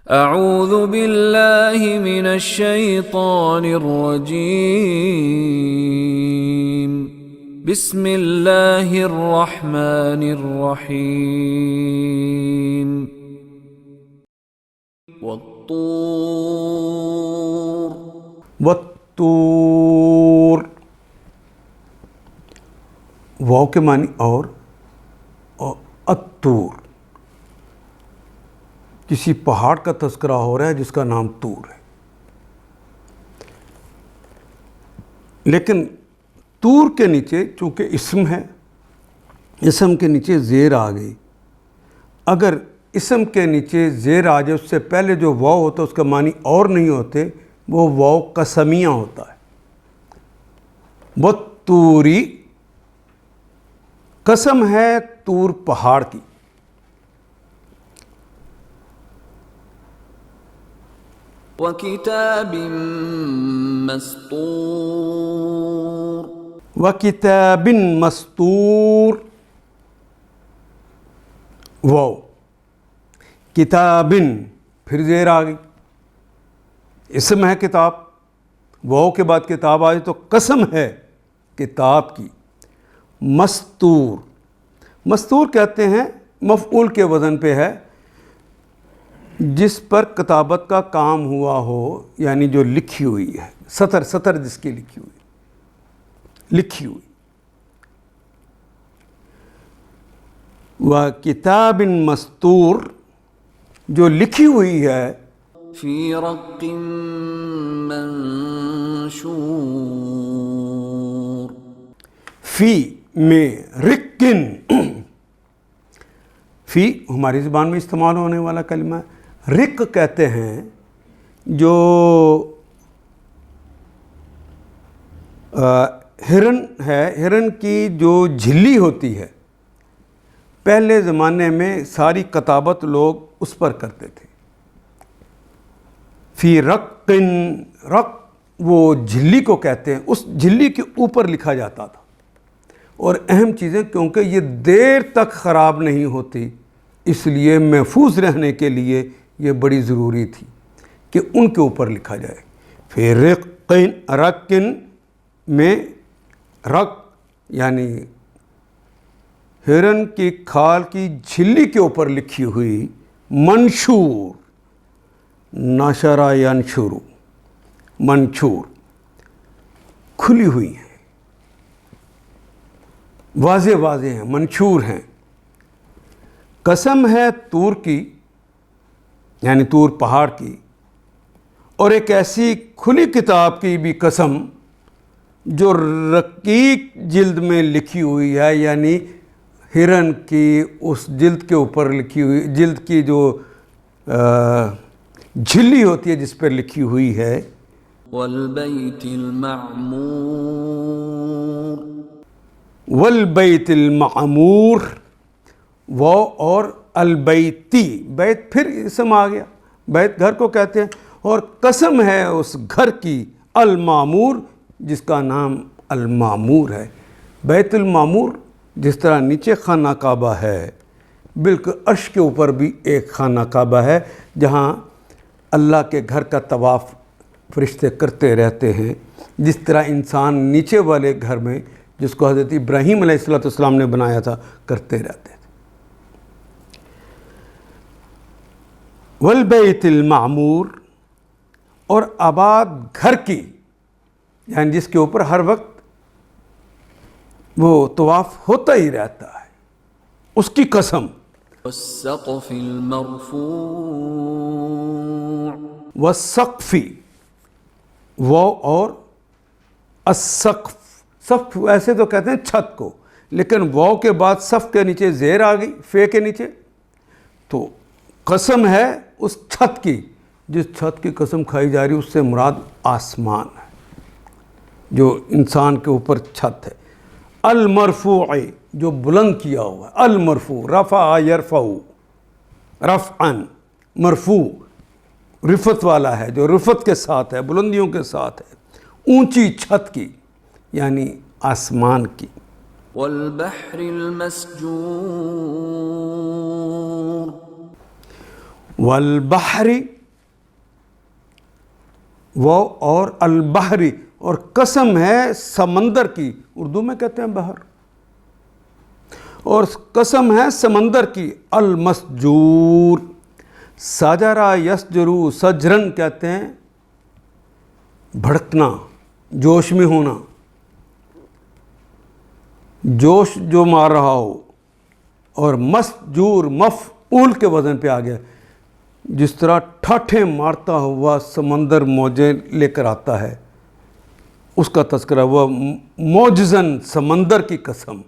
اعوذ باللہ من الشیطان الرجیم بسم اللہ الرحمن الرحیم والطور واو کے معنی اور الطور، کسی پہاڑ کا تذکرہ ہو رہا ہے جس کا نام طور ہے. لیکن طور کے نیچے چونکہ اسم ہے، اسم کے نیچے زیر آ گئی. اگر اسم کے نیچے زیر آ جائے، اس سے پہلے جو واو ہوتا ہے اس کا معنی اور نہیں ہوتے، وہ واو قسمیہ ہوتا ہے. والطوری، قسم ہے طور پہاڑ کی. وَكِتَابٍ مَّسْطُورٍ، وَكِتَابٍ مَّسْطُورٍ، واو کتابن پھر زیر آ گئی. اسم ہے کتاب، واو کے بعد کتاب آ جائے تو قسم ہے کتاب کی. مستور، مستور کہتے ہیں مفعول کے وزن پہ ہے، جس پر کتابت کا کام ہوا ہو، یعنی جو لکھی ہوئی ہے، سطر سطر جس کی لکھی ہوئی. وَكِتَابٍ مَّسْطُورٍ، جو لکھی ہوئی ہے. فی رق منشور، فی میں رکن، فی ہماری زبان میں استعمال ہونے والا کلمہ ہے. رق کہتے ہیں جو ہرن ہے، ہرن کی جو جھلی ہوتی ہے، پہلے زمانے میں ساری کتابت لوگ اس پر کرتے تھے. فی رقن، رق وہ جھلی کو کہتے ہیں، اس جھلی کے اوپر لکھا جاتا تھا. اور اہم چیزیں کیونکہ یہ دیر تک خراب نہیں ہوتی، اس لیے محفوظ رہنے کے لیے یہ بڑی ضروری تھی کہ ان کے اوپر لکھا جائے. فی رقن، رقن میں رق یعنی ہرن کی کھال کی جھلی کے اوپر لکھی ہوئی. منشور، نشرہ ینشر، منشور، کھلی ہوئی ہیں، واضح واضح ہیں، منشور ہیں. قسم ہے طور کی، یعنی طور پہاڑ کی، اور ایک ایسی کھلی کتاب کی بھی قسم جو رقیق جلد میں لکھی ہوئی ہے، یعنی ہرن کی اس جلد کے اوپر لکھی ہوئی، جلد کی جو جھلی ہوتی ہے جس پر لکھی ہوئی ہے. والبیت المعمور، والبیت المعمور، وہ اور البیتی، بیت پھر اسم آ گیا، بیت گھر کو کہتے ہیں. اور قسم ہے اس گھر کی، المعمور، جس کا نام المعمور ہے. بیت المعمور جس طرح نیچے خانہ کعبہ ہے، بالکل عرش کے اوپر بھی ایک خانہ کعبہ ہے جہاں اللہ کے گھر کا طواف فرشتے کرتے رہتے ہیں. جس طرح انسان نیچے والے گھر میں، جس کو حضرت ابراہیم علیہ السلام نے بنایا تھا، کرتے رہتے تھے. والبیت المعمور، اور آباد گھر کی، یعنی جس کے اوپر ہر وقت وہ طواف ہوتا ہی رہتا ہے، اس کی قسم. والسقف المرفوع، والسقف، وہ اور السقف، سقف ایسے تو کہتے ہیں چھت کو، لیکن واو کے بعد صف کے نیچے زیر آ گئی، فے کے نیچے، تو قسم ہے اس چھت کی. جس چھت کی قسم کھائی جا رہی، اس سے مراد آسمان ہے جو انسان کے اوپر چھت ہے. المرفوع، جو بلند کیا ہوا ہے. المرفوع، رفع یرفع، رفعا، مرفوع رفت والا ہے، جو رفت کے ساتھ ہے، بلندیوں کے ساتھ ہے. اونچی چھت کی، یعنی آسمان کی. والبحر المسجور، والبحری، وہ اور البحری، اور قسم ہے سمندر کی، اردو میں کہتے ہیں بحر، اور قسم ہے سمندر کی، المسجور، سجرا یسجرو، سجرن کہتے ہیں بھڑکنا، جوش میں ہونا، جوش جو مار رہا ہو، اور مسجور مفعول کے وزن پہ آ گیا، جس طرح ٹھاٹھیں مارتا ہوا سمندر موجیں لے کر آتا ہے، اس کا تذکرہ ہوا، موجزن، سمندر کی قسم،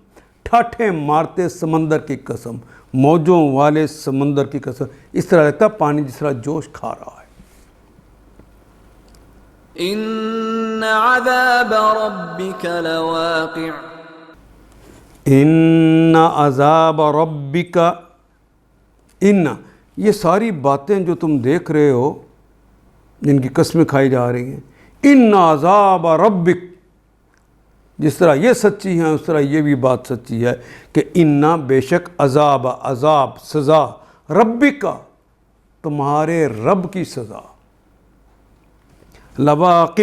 ٹھاٹھیں مارتے سمندر کی قسم، موجوں والے سمندر کی قسم، اس طرح لگتا پانی جس طرح جوش کھا رہا ہے۔ ان عذاب ربك لواقع، ان عذاب ربک، ان، یہ ساری باتیں جو تم دیکھ رہے ہو جن کی قسمیں کھائی جا رہی ہیں، ان عذاب ربک، جس طرح یہ سچی ہیں اس طرح یہ بھی بات سچی ہے کہ ان، بے شک، عذاب، عذاب، سزا، ربک، تمہارے رب کی سزا، لواقع،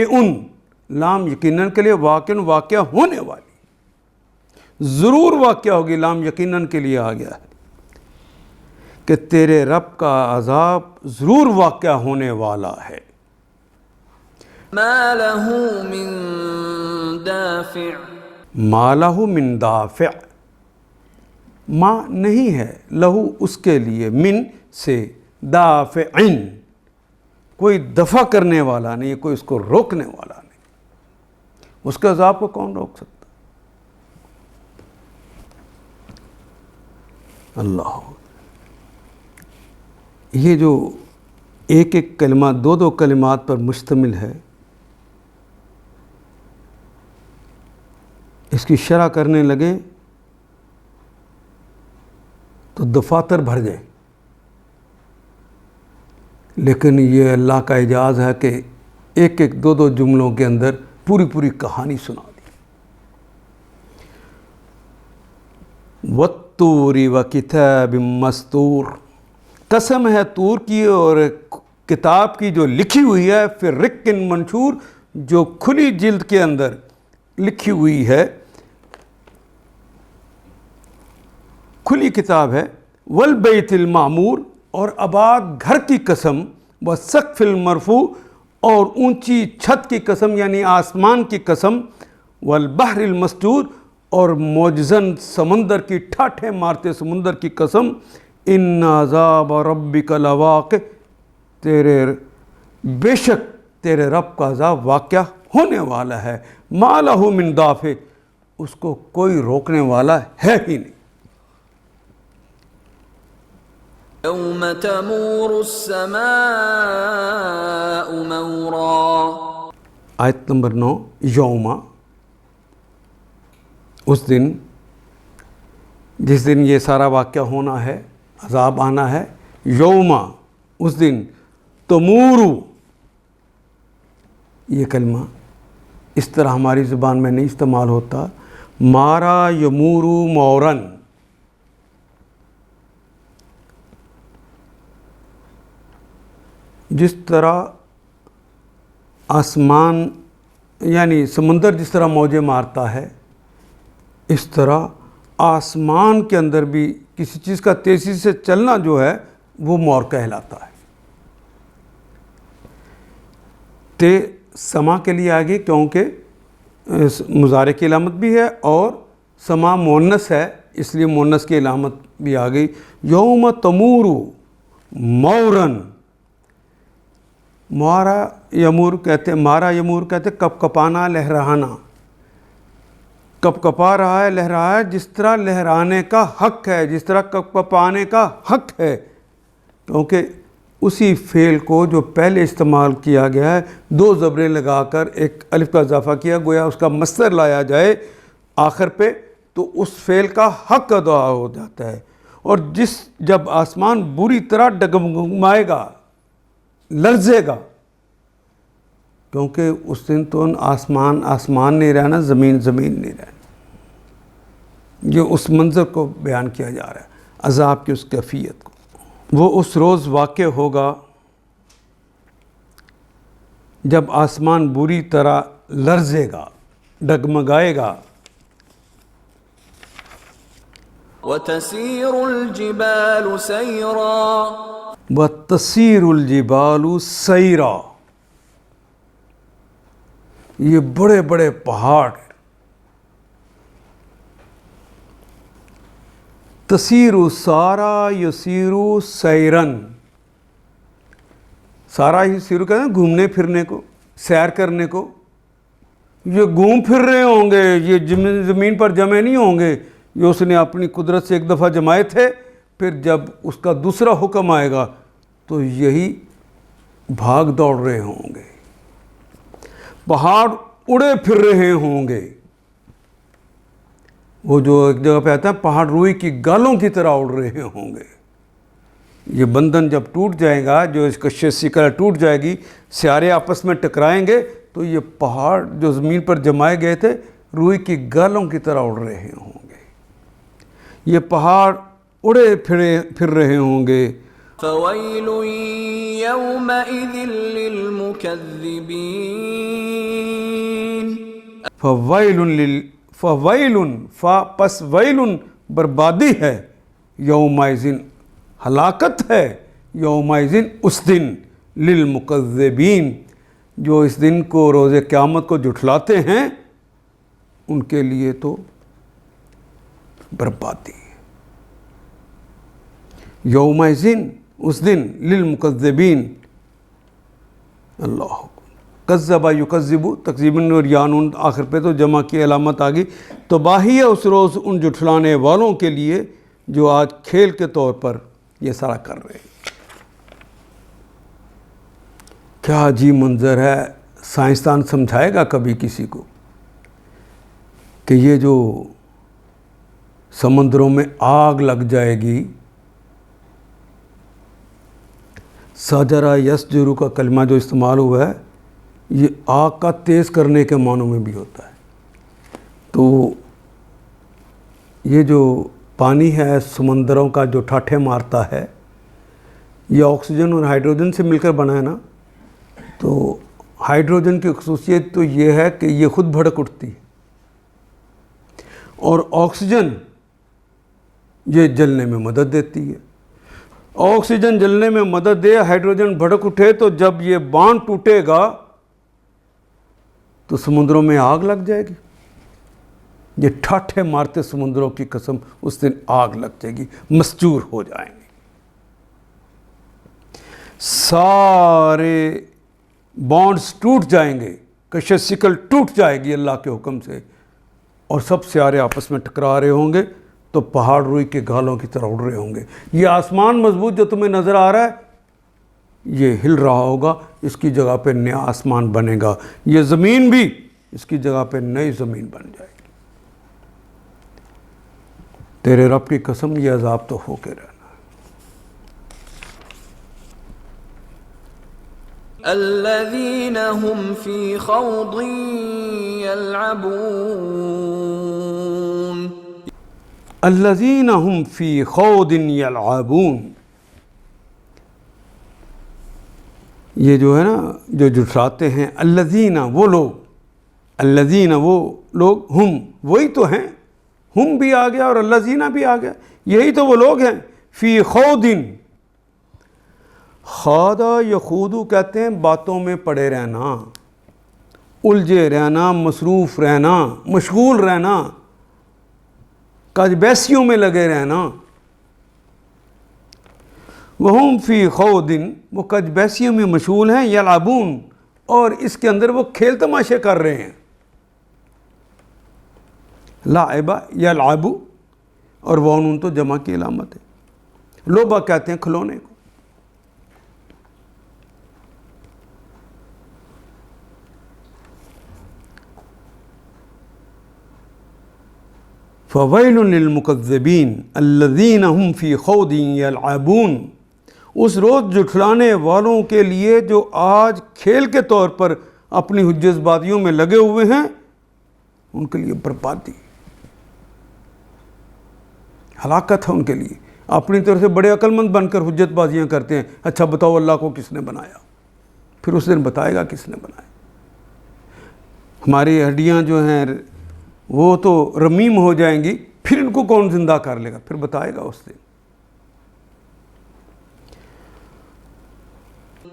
لام یقیناً کے لیے، واقع، واقعہ ہونے والی، ضرور واقعہ ہوگی، لام یقیناً کے لیے آ گیا ہے کہ تیرے رب کا عذاب ضرور واقعہ ہونے والا ہے۔ ما له من دافع، ما لہ من دافع، ما نہیں ہے، لہو اس کے لیے، من سے، دافع، کوئی دفع کرنے والا نہیں، کوئی اس کو روکنے والا نہیں، اس کے عذاب کو کون روک سکتا؟ اللہ، یہ جو ایک ایک کلمہ دو دو کلمات پر مشتمل ہے، اس کی شرح کرنے لگے تو دفاتر بھر جائیں، لیکن یہ اللہ کا اعجاز ہے کہ ایک ایک دو دو جملوں کے اندر پوری پوری کہانی سنا دی۔ وَالطُّورِ وَكِتَابٍ مَّسْطُورٍ، قسم ہے طور کی اور کتاب کی جو لکھی ہوئی ہے، پھر رقٍ منشور، جو کھلی جلد کے اندر لکھی ہوئی ہے، کھلی کتاب ہے، والبیت المعمور، اور آباد گھر کی قسم، والسقف المرفوع، اور اونچی چھت کی قسم یعنی آسمان کی قسم، والبحر المسجور، اور موجزن سمندر کی، ٹھاٹھیں مارتے سمندر کی قسم، ان عذاب ربک لواقع، بے شک تیرے رب کا عذاب واقعہ ہونے والا ہے، ما لہ من دافع، اس کو کوئی روکنے والا ہے ہی نہیں۔ یوم تمور السماء مورا، آیت نمبر 9، یوم، اس دن، جس دن یہ سارا واقعہ ہونا ہے، عذاب آنا ہے، یوم، اس دن، تمورو، یہ کلمہ اس طرح ہماری زبان میں نہیں استعمال ہوتا، مارا یمورو مورن، جس طرح آسمان یعنی سمندر جس طرح موجیں مارتا ہے، اس طرح آسمان کے اندر بھی کسی چیز کا تیزی سے چلنا جو ہے وہ مور کہلاتا ہے۔ تے سما کے لیے آگے، کیونکہ مضارع کی علامت بھی ہے اور سما مؤنث ہے، اس لیے مؤنث کی علامت بھی آ گئی۔ یوم تمورو مورن، مارا یمور کہتے کپ کپانا، لہرانا، کپ کپا رہا ہے، لہرا ہے، جس طرح لہرانے کا حق ہے، جس طرح کپ کپانے کا حق ہے، کیونکہ اسی فعل کو جو پہلے استعمال کیا گیا ہے، دو زبریں لگا کر ایک الف کا اضافہ کیا، گویا اس کا مصدر لایا جائے آخر پہ، تو اس فعل کا حق ادا ہو جاتا ہے۔ اور جب آسمان بری طرح ڈگمگمائے گا، لرزے گا، کیونکہ اس دن تو آسمان نہیں رہنا، زمین نہیں رہنا، یہ اس منظر کو بیان کیا جا رہا ہے، عذاب کی اس کیفیت کو۔ وہ اس روز واقع ہوگا جب آسمان بری طرح لرزے گا، ڈگمگائے گا. وتسير الجبال سيرا وَتَسِيرُ الْجِبَالُ سَيْرًا. یہ بڑے بڑے پہاڑ تسیرُ سارا یسیرُ سیرن. سارا ہی سیرو کہتے ہیں گھومنے پھرنے کو، سیر کرنے کو. یہ گھوم پھر رہے ہوں گے، یہ زمین پر جمع نہیں ہوں گے. یہ اس نے اپنی قدرت سے ایک دفعہ جمائے تھے، پھر جب اس کا دوسرا حکم آئے گا تو یہی بھاگ دوڑ رہے ہوں گے. پہاڑ اڑے پھر رہے ہوں گے. وہ جو ایک جگہ پہ آتا ہے پہاڑ روئی کی گالوں کی طرح اڑ رہے ہوں گے. یہ بندھن جب ٹوٹ جائے گا، جو اس کا شکل ٹوٹ جائے گی، سیارے آپس میں ٹکرائیں گے تو یہ پہاڑ جو زمین پر جمائے گئے تھے روئی کی گالوں کی طرح اڑ رہے ہوں گے. یہ پہاڑ اڑے پھر رہے ہوں گے. فويل يومئذ للمكذبين پس ویل بربادی ہے، یومئذ ہلاکت ہے، یومئذ اس دن، للمکذبین جو اس دن کو روز قیامت کو جھٹلاتے ہیں ان کے لیے تو بربادی ہے. یومئذ اس دن، للمکذبین. اللہ کذب یکذب تکذیباً اور یانون آخر پہ تو جمع کی علامت آ گئی. تباہی ہے اس روز ان جھٹلانے والوں کے لیے جو آج کھیل کے طور پر یہ سارا کر رہے ہیں. کیا عجیب منظر ہے. سائنسدان سمجھائے گا کبھی کسی کو کہ یہ جو سمندروں میں آگ لگ جائے گی، سجرا یسجرو کا کلمہ جو استعمال ہوا ہے یہ آگ کا تیز کرنے کے معنوں میں بھی ہوتا ہے. تو یہ جو پانی ہے سمندروں کا جو ٹھاٹھے مارتا ہے، یہ آکسیجن اور ہائیڈروجن سے مل کر بنا ہے نا. تو ہائیڈروجن کی خصوصیت تو یہ ہے کہ یہ خود بھڑک اٹھتی ہے، اور آکسیجن یہ جلنے میں مدد دیتی ہے. آکسیجن جلنے میں مدد دے، ہائیڈروجن بھڑک اٹھے، تو جب یہ بانڈ ٹوٹے گا تو سمندروں میں آگ لگ جائے گی. یہ ٹھاٹھے مارتے سمندروں کی قسم اس دن آگ لگ جائے گی، مسجور ہو جائیں گے. سارے بانڈز ٹوٹ جائیں گے، کشش شکل ٹوٹ جائے گی اللہ کے حکم سے، اور سب سیارے آپس میں ٹکرا رہے ہوں گے تو پہاڑ روئی کے گالوں کی طرح اڑ رہے ہوں گے. یہ آسمان مضبوط جو تمہیں نظر آ رہا ہے یہ ہل رہا ہوگا، اس کی جگہ پہ نیا آسمان بنے گا. یہ زمین بھی اس کی جگہ پہ نئی زمین بن جائے گی. تیرے رب کی قسم یہ عذاب تو ہو کے رہنا. الذين هم في خوض يلعبون الذين هم في خوض يلعبون. یہ جو ہے نا جو جھٹلاتے ہیں، الذین وہ لوگ، الذین وہ لوگ، ہم وہی تو ہیں، ہم بھی آ گیا اور الذین بھی آ گیا، یہی تو وہ لوگ ہیں. فی خوض، خاض یخوض کہتے ہیں باتوں میں پڑے رہنا، الجھے رہنا، مصروف رہنا، مشغول رہنا، کج بیسیوں میں لگے رہنا. وہم فی خوض، وہ کج بیسیوں میں مشغول ہیں، یلعبون، اور اس کے اندر وہ کھیل تماشے کر رہے ہیں. لعب یلعب، اور وانون تو جمع کی علامت ہے. لوبا کہتے ہیں کھلونے کو. فویل للمکذبین الذین هم فی خوض یلعبون. اس روز جھٹلانے والوں کے لیے جو آج کھیل کے طور پر اپنی حجت بازیوں میں لگے ہوئے ہیں، ان کے لیے بربادی، ہلاکت ہے ان کے لیے. اپنی طرف سے بڑے عقل مند بن کر حجت بازیاں کرتے ہیں. اچھا بتاؤ اللہ کو کس نے بنایا؟ پھر اس دن بتائے گا کس نے بنایا. ہماری ہڈیاں جو ہیں وہ تو رمیم ہو جائیں گی، پھر ان کو کون زندہ کر لے گا؟ پھر بتائے گا اس دن.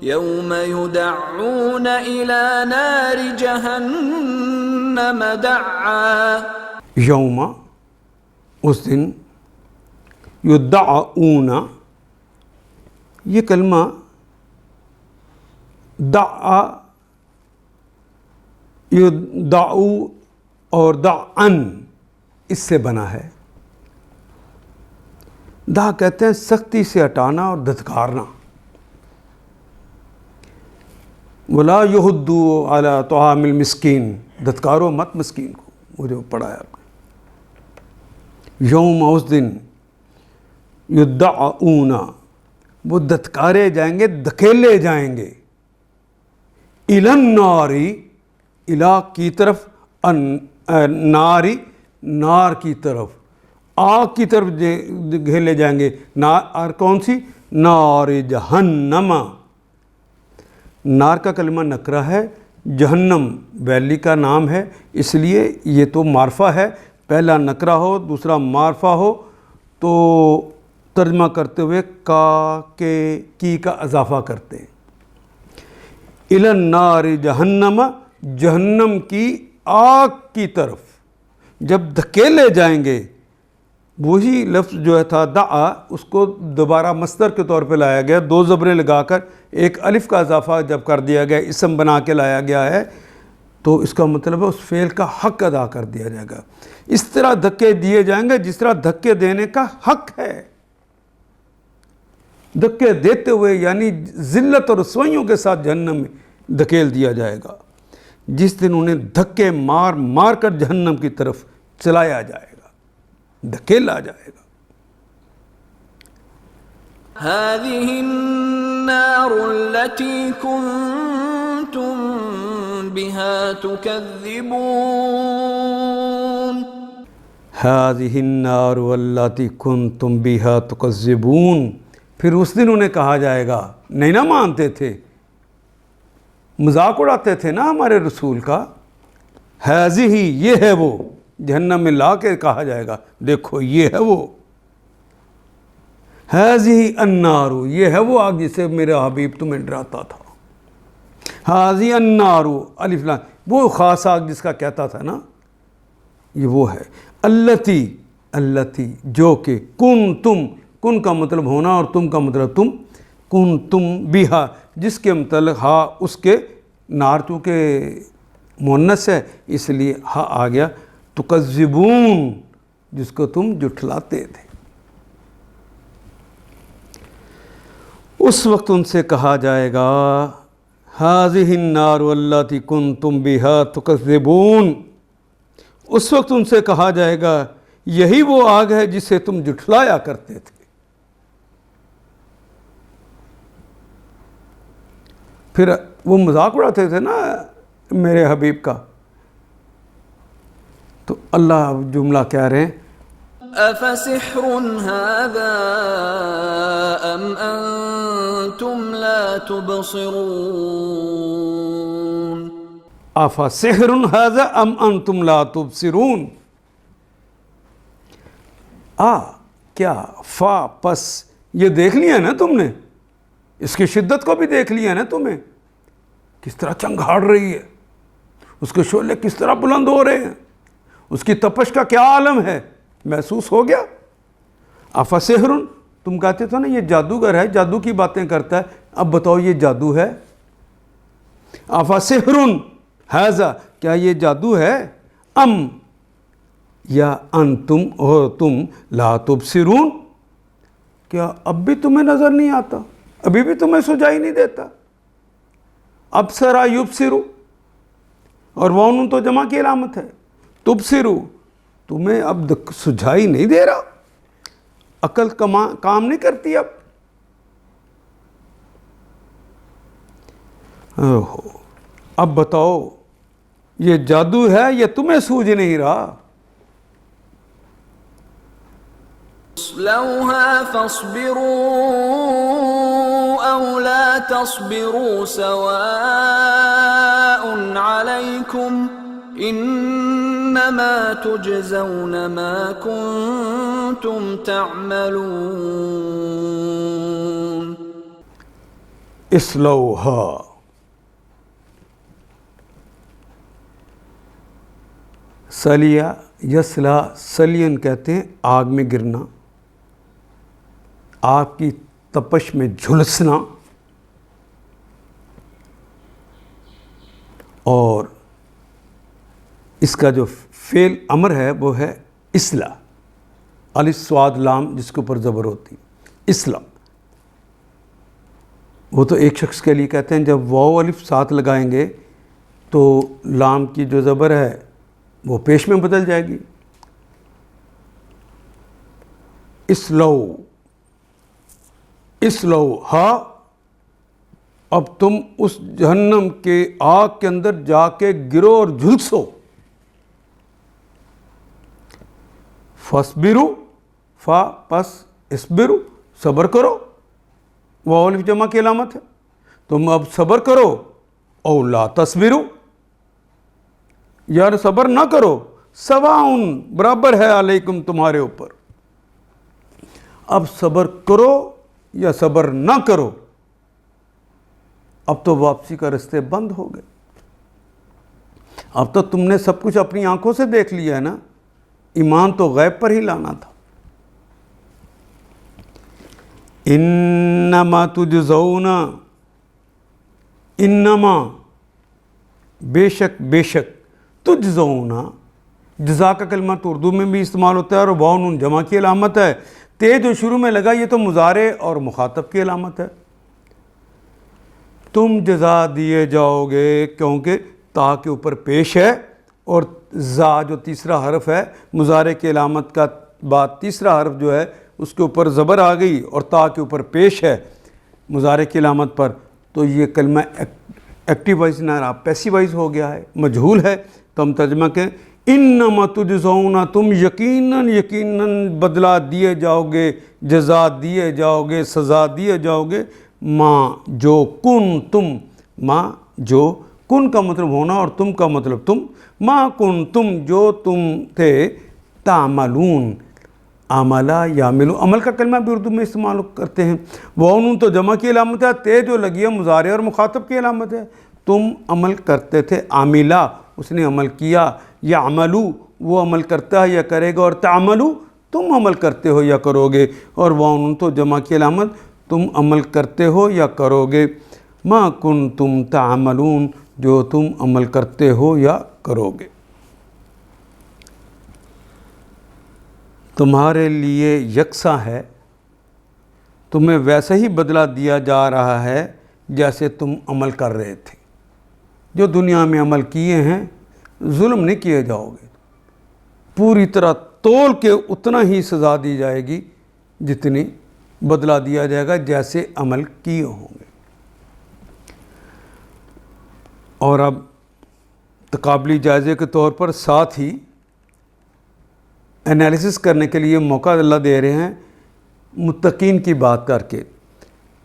یوم یدعون الی نار جہنم دعا. یوم، اس دن، یدعون، یہ کلمہ دعا، یدعو اور دعن اس سے بنا ہے. دع کہتے ہیں سختی سے ہٹانا اور دھتکارنا. ولا یحض علی طعام المسکین، دھتکارو مت مسکین کو. وہ جو پڑھا ہے آپ نے. یوم، اس دن، یدعون، وہ دھتکارے جائیں گے، دھکیلے جائیں گے. الی النار، الی کی طرف، ناری نار کی طرف، آگ کی طرف گھیلے جائیں گے. نار کون سی؟ نار جہنم. نار کا کلمہ نکرہ ہے، جہنم ویلی کا نام ہے، اس لیے یہ تو معرفہ ہے. پہلا نکرہ ہو دوسرا معرفہ ہو تو ترجمہ کرتے ہوئے کا کے کی کا اضافہ کرتے ہیں. الی النار جہنم، جہنم کی آگ کی طرف جب دھکیلے جائیں گے. وہی لفظ جو تھا دعا، اس کو دوبارہ مصدر کے طور پہ لایا گیا، دو زبریں لگا کر ایک الف کا اضافہ جب کر دیا گیا، اسم بنا کے لایا گیا ہے، تو اس کا مطلب ہے اس فعل کا حق ادا کر دیا جائے گا. اس طرح دھکے دیے جائیں گے جس طرح دھکے دینے کا حق ہے. دھکے دیتے ہوئے یعنی ذلت اور رسوائیوں کے ساتھ جہنم میں دھکیل دیا جائے گا. جس دن انہیں دھکے مار مار کر جہنم کی طرف چلایا جائے گا، دھکیلا جائے گا. هذه النار التي كنتم بها تكذبون. هذه النار التي كنتم بها تكذبون. پھر اس دن انہیں کہا جائے گا، نہیں نہ مانتے تھے، مذاق اڑاتے تھے نا ہمارے رسول کا. هذه، یہ ہے وہ، جہنم میں لا کے کہا جائے گا دیکھو یہ ہے وہ. هذه النار، یہ ہے وہ آگ جسے میرا حبیب تمہیں ڈراتا تھا. هذه النار، الف لام، وہ خاص آگ جس کا کہتا تھا نا، یہ وہ ہے. التی، التی جو کہ، کن تم، کن کا مطلب ہونا اور تم کا مطلب تم، کن تم بیہا جس کے متعلق ہا اس کے، نار چونکہ مؤنث ہے اس لیے ہا آ گیا. تکذبون، جس کو تم جھٹلاتے تھے. اس وقت ان سے کہا جائے گا هذه النار التي كنتم بها تكذبون. اس وقت ان سے کہا جائے گا یہی وہ آگ ہے جسے تم جھٹلایا کرتے تھے. پھر وہ مذاق اڑاتے تھے نا میرے حبیب کا، تو اللہ جملہ کہہ رہے ہیں افسحر هذا ام انتم لا تبصرون. افسحر ھذا ام انتم لا تبصرون. کیا فا پس، یہ دیکھ لیا نا تم نے، اس کی شدت کو بھی دیکھ لیا نا تمہیں، کس طرح چنگھاڑ رہی ہے، اس کے شعلے کس طرح بلند ہو رہے ہیں، اس کی تپش کا کیا عالم ہے، محسوس ہو گیا. افسحر، تم کہتے تھے نا یہ جادوگر ہے، جادو کی باتیں کرتا ہے، اب بتاؤ یہ جادو ہے. افسحر ھذا، کیا یہ جادو ہے، ام یا انتم اور تم، لا تبصرون، کیا اب بھی تمہیں نظر نہیں آتا، ابھی بھی تمہیں سجائی نہیں دیتا. ابصرا یبصرو، اور وون تو جمع کی علامت ہے، تبصرو تمہیں اب سجائی نہیں دے رہا، عقل کام نہیں کرتی اب. اب بتاؤ یہ جادو ہے یا تمہیں سوجھ نہیں رہا. اصلوها فاصبروا أو لا تصبروا سواء عليكم انما تجزون ما كنتم تعملون. اصلوها، سلیا یسلا، سلین کہتے ہیں آگ میں گرنا، آگ کی تپش میں جھلسنا، اور اس کا جو فعل امر ہے وہ ہے اصلاح، الف صاد لام جس کے اوپر زبر ہوتی، اصلاح. وہ تو ایک شخص کے لیے کہتے ہیں، جب واو الف ساتھ لگائیں گے تو لام کی جو زبر ہے وہ پیش میں بدل جائے گی. اصلو ہا، اب تم اس جہنم کے آگ کے اندر جا کے گرو اور جھلسو. فصبرو، فا پس اسبرو، صبر کرو، وہ الف جمع کی علامت ہے، تم اب صبر کرو. او لا تصبرو، یار صبر نہ کرو، سواؤن برابر ہے علیکم تمہارے اوپر. اب صبر کرو یا صبر نہ کرو، اب تو واپسی کا رستے بند ہو گئے. اب تو تم نے سب کچھ اپنی آنکھوں سے دیکھ لیا ہے نا، ایمان تو غیب پر ہی لانا تھا. انما تجزون، انما بے شک تجزون، جزا کا کلمہ تو اردو میں بھی استعمال ہوتا ہے اور واو نون جمع کی علامت ہے. تے جو شروع میں لگا یہ تو مضارع اور مخاطب کی علامت ہے. تم جزا دیے جاؤ گے، کیونکہ تا کے اوپر پیش ہے، اور زا جو تیسرا حرف ہے مضارع کی علامت کا بعد تیسرا حرف جو ہے اس کے اوپر زبر آ گئی اور تا کے اوپر پیش ہے مضارع کی علامت پر، تو یہ کلمہ ایکٹیو وائز نہ رہا، پیسیو وائز ہو گیا ہے، مجہول ہے. تو ہم ترجمہ کہ انما تجزون، تم یقیناً بدلہ دیے جاؤ گے، جزا دیے جاؤ گے، سزا دیے جاؤ گے، ماں جو کن تم، ماں جو کن کا مطلب ہونا اور تم کا مطلب تم، ماں کن تم جو تم تھے، تعملون، عملہ یعملو، عمل کا کلمہ بھی اردو میں استعمال کرتے ہیں. واو نون تو جمع کی علامت ہے، تے جو لگی ہے مضارع اور مخاطب کی علامت ہے. تم عمل کرتے تھے، عاملہ اس نے عمل کیا، یعملو وہ عمل کرتا ہے یا کرے گا، اور تعملو تم عمل کرتے ہو یا کرو گے، اور واو نون تو جمع کی علامت، تم عمل کرتے ہو یا کرو گے. ما کنتم تعملون، جو تم عمل کرتے ہو یا کرو گے. تمہارے لیے یکساں ہے، تمہیں ویسا ہی بدلہ دیا جا رہا ہے جیسے تم عمل کر رہے تھے. جو دنیا میں عمل کیے ہیں ظلم نہیں کیے جاؤ گے، پوری طرح تول کے اتنا ہی سزا دی جائے گی جتنی بدلہ دیا جائے گا جیسے عمل کیے ہوں گے. اور اب تقابلی جائزے کے طور پر ساتھ ہی انالیسس کرنے کے لیے موقع اللہ دے رہے ہیں متقین کی بات کر کے.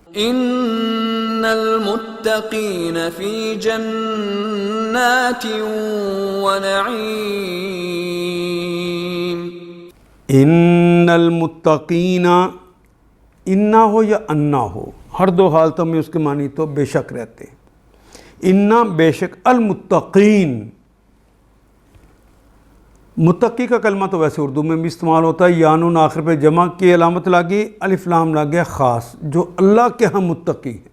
ان المتقین فی جنات ونعیم. ان المتقین، انا ہو یا انا ہو، ہر دو حالتوں میں اس کے معنی تو بے شک رہتے ہیں. انا بے شک، المتقین، متقی کا کلمہ تو ویسے اردو میں بھی استعمال ہوتا ہے، یانون آخر پہ جمع کی علامت لگی، الف لام لگ گیا خاص، جو اللہ کے ہم متقی ہیں.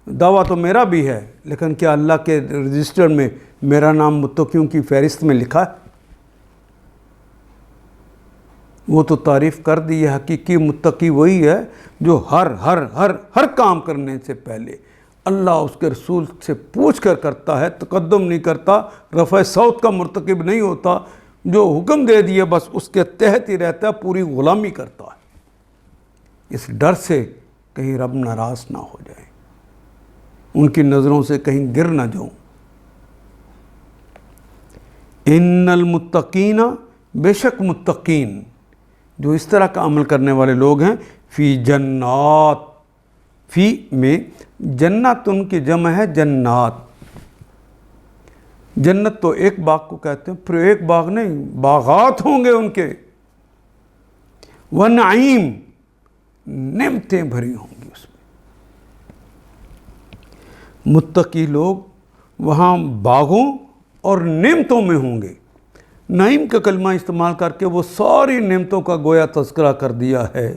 دعویٰ تو میرا بھی ہے، لیکن کیا اللہ کے رجسٹر میں میرا نام متقیوں کی فہرست میں لکھا ہے؟ وہ تو تعریف کر دی ہے. حقیقی متقی وہی ہے جو ہر کام کرنے سے پہلے اللہ اس کے رسول سے پوچھ کر کرتا ہے، تقدم نہیں کرتا، رفع صوت کا مرتکب نہیں ہوتا، جو حکم دے دیے بس اس کے تحت ہی رہتا ہے، پوری غلامی کرتا ہے، اس ڈر سے کہیں رب ناراض نہ ہو جائے، ان کی نظروں سے کہیں گر نہ جاؤں. ان المتقین، بے شک متقین، جو اس طرح کا عمل کرنے والے لوگ ہیں، فی جنات، فی میں جنت ان کی جمع ہے جنات. جنت تو ایک باغ کو کہتے ہیں، پھر ایک باغ نہیں، باغات ہوں گے ان کے. ونعیم، نعمتیں بھری ہوں گی اس میں. متقی لوگ وہاں باغوں اور نعمتوں میں ہوں گے. نعیم کا کلمہ استعمال کر کے وہ ساری نعمتوں کا گویا تذکرہ کر دیا ہے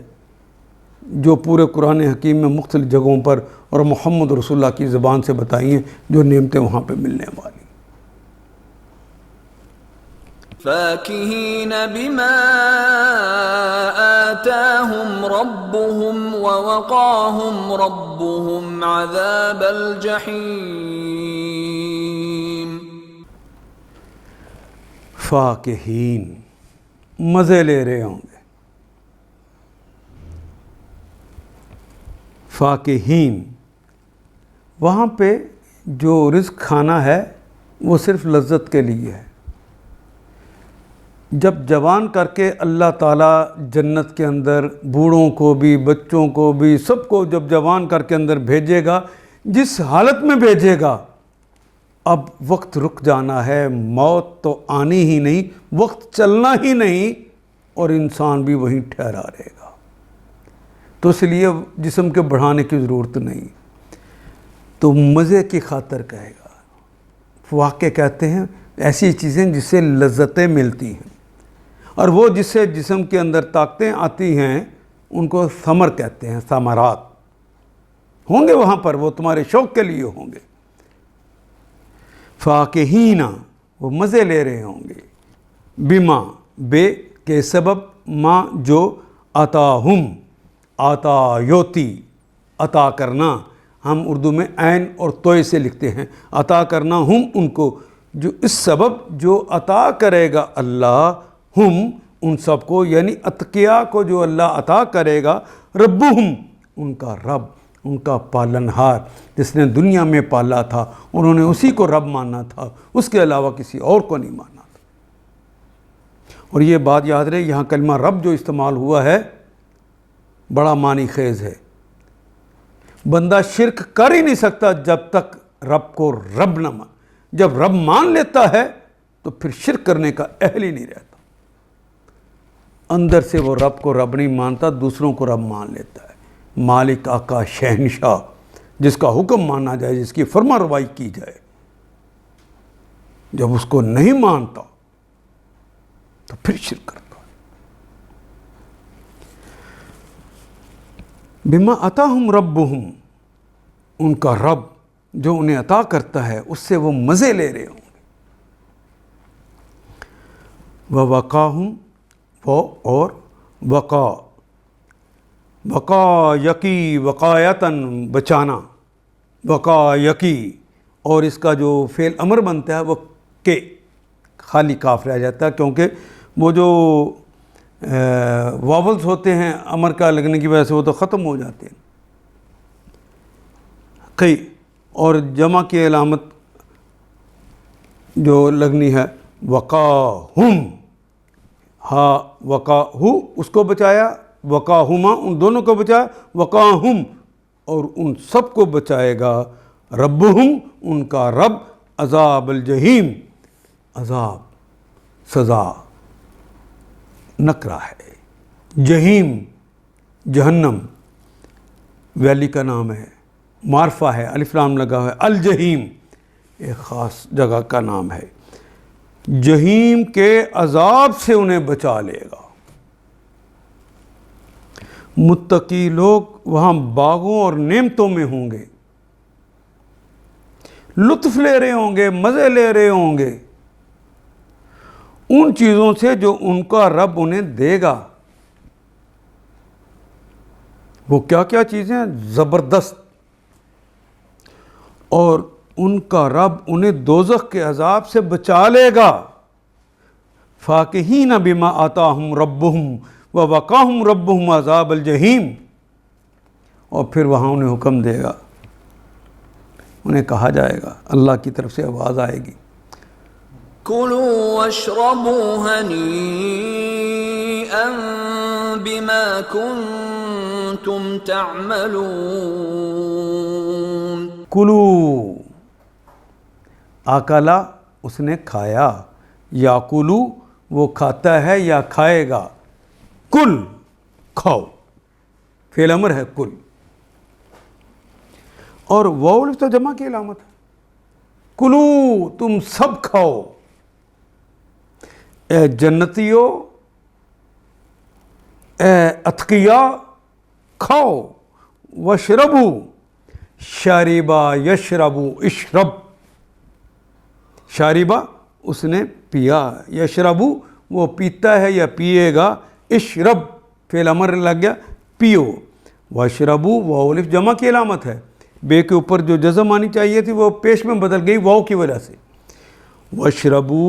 جو پورے قرآن حکیم میں مختلف جگہوں پر اور محمد رسول اللہ کی زبان سے بتائی ہیں، جو نعمتیں وہاں پہ ملنے والی. فاكهين بما آتاهم ربهم ووقاهم ربهم عذاب الجحيم. فاکہین، مزے لے رہے ہوں گے. فاکہین، وہاں پہ جو رزق کھانا ہے وہ صرف لذت کے لیے ہے. جب جوان کر کے اللہ تعالیٰ جنت کے اندر بوڑھوں کو بھی بچوں کو بھی سب کو جب جوان کر کے اندر بھیجے گا، جس حالت میں بھیجے گا، اب وقت رک جانا ہے، موت تو آنی ہی نہیں، وقت چلنا ہی نہیں، اور انسان بھی وہیں ٹھہرا رہے گا. تو اس لیے جسم کے بڑھانے کی ضرورت نہیں، تو مزے کی خاطر کہے گا. واقع کہتے ہیں ایسی چیزیں جس سے لذتیں ملتی ہیں، اور وہ جس سے جسم کے اندر طاقتیں آتی ہیں ان کو ثمر کہتے ہیں. ثمرات ہوں گے وہاں پر، وہ تمہارے شوق کے لیے ہوں گے. فاکہین، وہ مزے لے رہے ہوں گے. بما، بے کے سبب، ما جو، عطاہم، عطا یوتی، عطا کرنا. ہم اردو میں عین اور توئے سے لکھتے ہیں. عطا کرنا ہم ان کو، جو اس سبب جو عطا کرے گا اللہ، ہم ان سب کو، یعنی اتقیاء کو جو اللہ عطا کرے گا. ربہم، ان کا رب، ان کا پالنہار، جس نے دنیا میں پالا تھا انہوں نے اسی کو رب ماننا تھا، اس کے علاوہ کسی اور کو نہیں ماننا تھا. اور یہ بات یاد رہے، یہاں کلمہ رب جو استعمال ہوا ہے بڑا معنی خیز ہے. بندہ شرک کر ہی نہیں سکتا جب تک رب کو رب نہ مان. جب رب مان لیتا ہے تو پھر شرک کرنے کا اہل ہی نہیں رہتا. اندر سے وہ رب کو رب نہیں مانتا، دوسروں کو رب مان لیتا ہے. مالک، آقا، شہنشاہ، جس کا حکم مانا جائے، جس کی فرما روائی کی جائے، جب اس کو نہیں مانتا تو پھر شرک کرتا. بما عطاہم ربہم، ان کا رب جو انہیں عطا کرتا ہے اس سے وہ مزے لے رہے ہوں گے. ووقاہم، وہ اور وقا، وقا یقی، وقایتاً بچانا، وقا یقی، اور اس کا جو فعل امر بنتا ہے وہ کے خالی کاف رہ جاتا ہے، کیونکہ وہ جو واولز ہوتے ہیں امر کا لگنے کی وجہ سے وہ تو ختم ہو جاتے ہیں. کئی اور جمع کی علامت جو لگنی ہے وقاہم، ہا وقاہو اس کو بچایا، وقاہما ان دونوں کو بچایا، وقاہم اور ان سب کو بچائے گا. ربہم، ان کا رب، عذاب الجحیم، عذاب، سزا، نکرہ ہے. جہیم، جہنم ویلی کا نام ہے، معرفہ ہے، الف لام لگا ہوا ہے. الجحیم ایک خاص جگہ کا نام ہے. جہیم کے عذاب سے انہیں بچا لے گا. متقی لوگ وہاں باغوں اور نعمتوں میں ہوں گے، لطف لے رہے ہوں گے، مزے لے رہے ہوں گے ان چیزوں سے جو ان کا رب انہیں دے گا. وہ کیا کیا چیزیں ہیں؟ زبردست. اور ان کا رب انہیں دوزخ کے عذاب سے بچا لے گا. فاکہین بما آتاہم ربہم ووقاہم ربہم عذاب الجحیم. اور پھر وہاں انہیں حکم دے گا، انہیں کہا جائے گا، اللہ کی طرف سے آواز آئے گی، کلوا واشربوا ہنیئا شيئا بما كنتم تعملون. کلو، آکلا اس نے کھایا، یا کلو وہ کھاتا ہے یا کھائے گا، کل کھاؤ، فعل امر ہے کل، اور واو الف تو جمع کی علامت ہے. کلو تم سب کھاؤ، اے جنتیو، اے اتقیا کھاؤ، وشربو، شاربا یشربو، اشرب، شاربا اس نے پیا، یشربو وہ پیتا ہے یا پیے گا، اشرب فعل امر لگ گیا پیو، واشربو واو الف جمع کی علامت ہے، بے کے اوپر جو جزم آنی چاہیے تھی وہ پیش میں بدل گئی واو کی وجہ سے. واشربو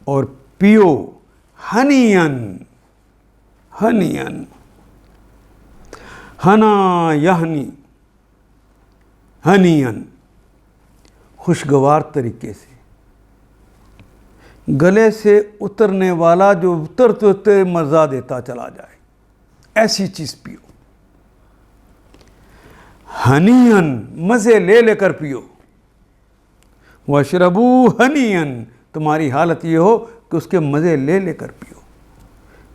اور پیو، ہنین، ہنین، ہنا یہنی، ہنین، خوشگوار طریقے سے، گلے سے اترنے والا جو اترتے اترتے مزہ دیتا چلا جائے، ایسی چیز پیو. ہنین مزے لے لے کر پیو، واشربو ہنین تمہاری حالت یہ ہو کہ اس کے مزے لے لے کر پیو.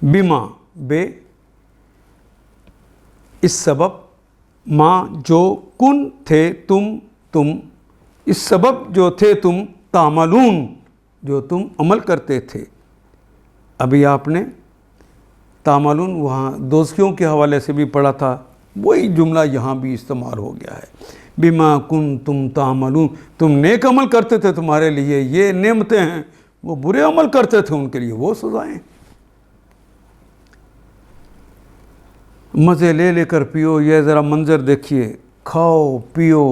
بما بے، اس سبب، ماں جو، کن تھے تم، اس سبب جو تھے تم، تعملون جو تم عمل کرتے تھے. ابھی آپ نے تعملون وہاں دوزخیوں کے حوالے سے بھی پڑھا تھا، وہی جملہ یہاں بھی استعمال ہو گیا ہے. بما کنتم تعملون، تم نیک عمل کرتے تھے، تمہارے لیے یہ نعمتیں ہیں، وہ برے عمل کرتے تھے ان کے لیے وہ سزائیں. مزے لے لے کر پیو، یہ ذرا منظر دیکھیے، کھاؤ پیو.